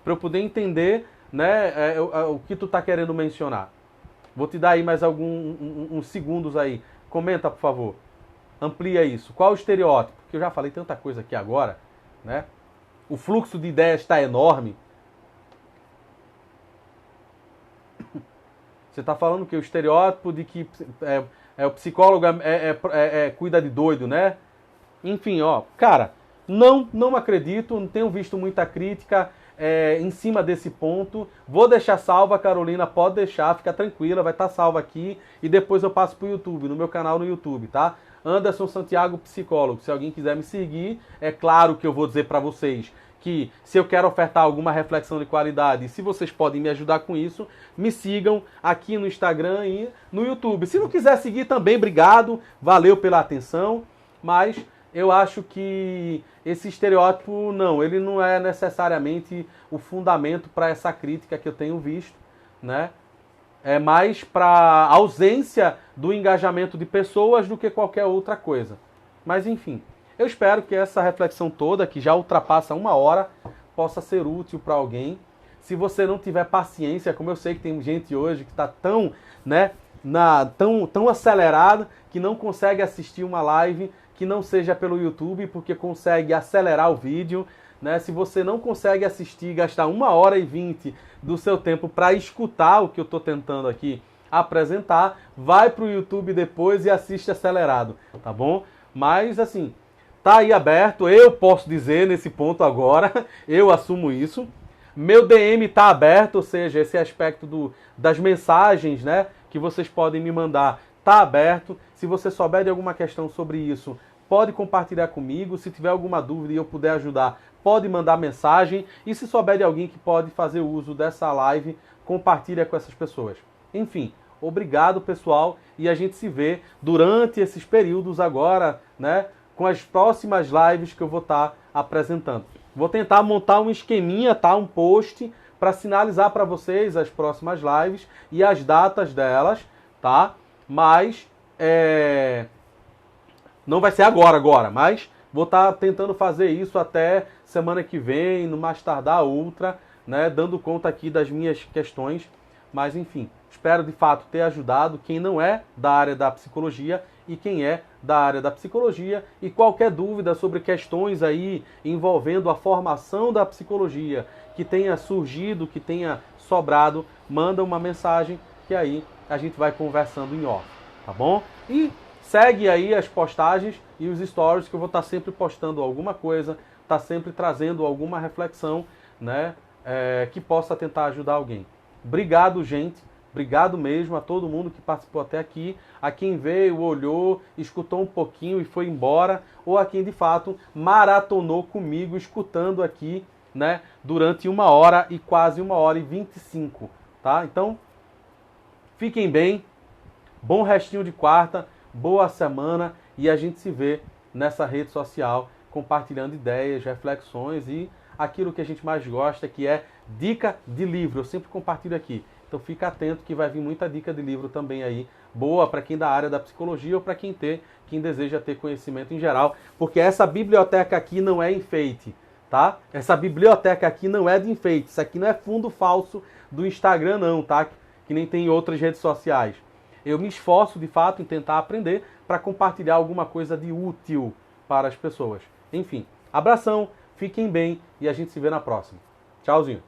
Para eu poder entender, né, o que tu está querendo mencionar. Vou te dar aí mais uns segundos aí. Comenta, por favor. Amplia isso. Qual o estereótipo? Porque eu já falei tanta coisa aqui agora, né? O fluxo de ideias está enorme. Você está falando que o estereótipo de que o psicólogo cuida de doido, né? Enfim, ó, cara, não acredito, não tenho visto muita crítica em cima desse ponto. Vou deixar salva, Carolina, pode deixar, fica tranquila, vai estar salva aqui e depois eu passo pro YouTube, no meu canal no YouTube, tá? Anderson Santiago Psicólogo. Se alguém quiser me seguir, é claro que eu vou dizer para vocês que se eu quero ofertar alguma reflexão de qualidade, se vocês podem me ajudar com isso, me sigam aqui no Instagram e no YouTube. Se não quiser seguir também, obrigado, valeu pela atenção, mas eu acho que esse estereótipo, ele não é necessariamente o fundamento para essa crítica que eu tenho visto, né? é mais para ausência do engajamento de pessoas do que qualquer outra coisa. Mas enfim, eu espero que essa reflexão toda, que já ultrapassa 1 hora, possa ser útil para alguém. Se você não tiver paciência, como eu sei que tem gente hoje que está tão, né, tão acelerado que não consegue assistir uma live que não seja pelo YouTube, porque consegue acelerar o vídeo, né? Se você não consegue assistir, gastar 1h20 do seu tempo para escutar o que eu estou tentando aqui apresentar, vai para o YouTube depois e assiste acelerado, tá bom? Mas assim, tá aí aberto, eu posso dizer nesse ponto agora, eu assumo isso. Meu DM tá aberto, ou seja, esse aspecto das mensagens, né, que vocês podem me mandar, tá aberto. Se você souber de alguma questão sobre isso, pode compartilhar comigo. Se tiver alguma dúvida e eu puder ajudar, pode mandar mensagem. E se souber de alguém que pode fazer uso dessa live, compartilha com essas pessoas. Enfim, obrigado, pessoal, e a gente se vê durante esses períodos agora, né, com as próximas lives que eu vou estar apresentando. Vou tentar montar um esqueminha, tá, um post para sinalizar para vocês as próximas lives e as datas delas, tá? Mas não vai ser agora, mas vou estar tentando fazer isso até semana que vem, no mais tardar outra, né, dando conta aqui das minhas questões. Mas enfim, espero de fato ter ajudado quem não é da área da psicologia e quem é da área da psicologia. E qualquer dúvida sobre questões aí envolvendo a formação da psicologia que tenha surgido, que tenha sobrado, manda uma mensagem que aí a gente vai conversando em off, tá bom? E segue aí as postagens e os stories, que eu vou estar sempre postando alguma coisa, tá sempre trazendo alguma reflexão, né, que possa tentar ajudar alguém. Obrigado, gente. Obrigado mesmo a todo mundo que participou até aqui, a quem veio, olhou, escutou um pouquinho e foi embora, ou a quem de fato maratonou comigo, escutando aqui, né, durante 1 hora e quase 1h25, tá? Então, fiquem bem, bom restinho de quarta, boa semana, e a gente se vê nessa rede social, compartilhando ideias, reflexões e aquilo que a gente mais gosta, que é dica de livro. Eu sempre compartilho aqui. Então fica atento que vai vir muita dica de livro também aí, boa para quem da área da psicologia ou para quem deseja ter conhecimento em geral, porque essa biblioteca aqui não é enfeite, tá? Essa biblioteca aqui não é de enfeite, isso aqui não é fundo falso do Instagram não, tá? Que nem tem em outras redes sociais. Eu me esforço de fato em tentar aprender para compartilhar alguma coisa de útil para as pessoas. Enfim, abração, fiquem bem e a gente se vê na próxima. Tchauzinho.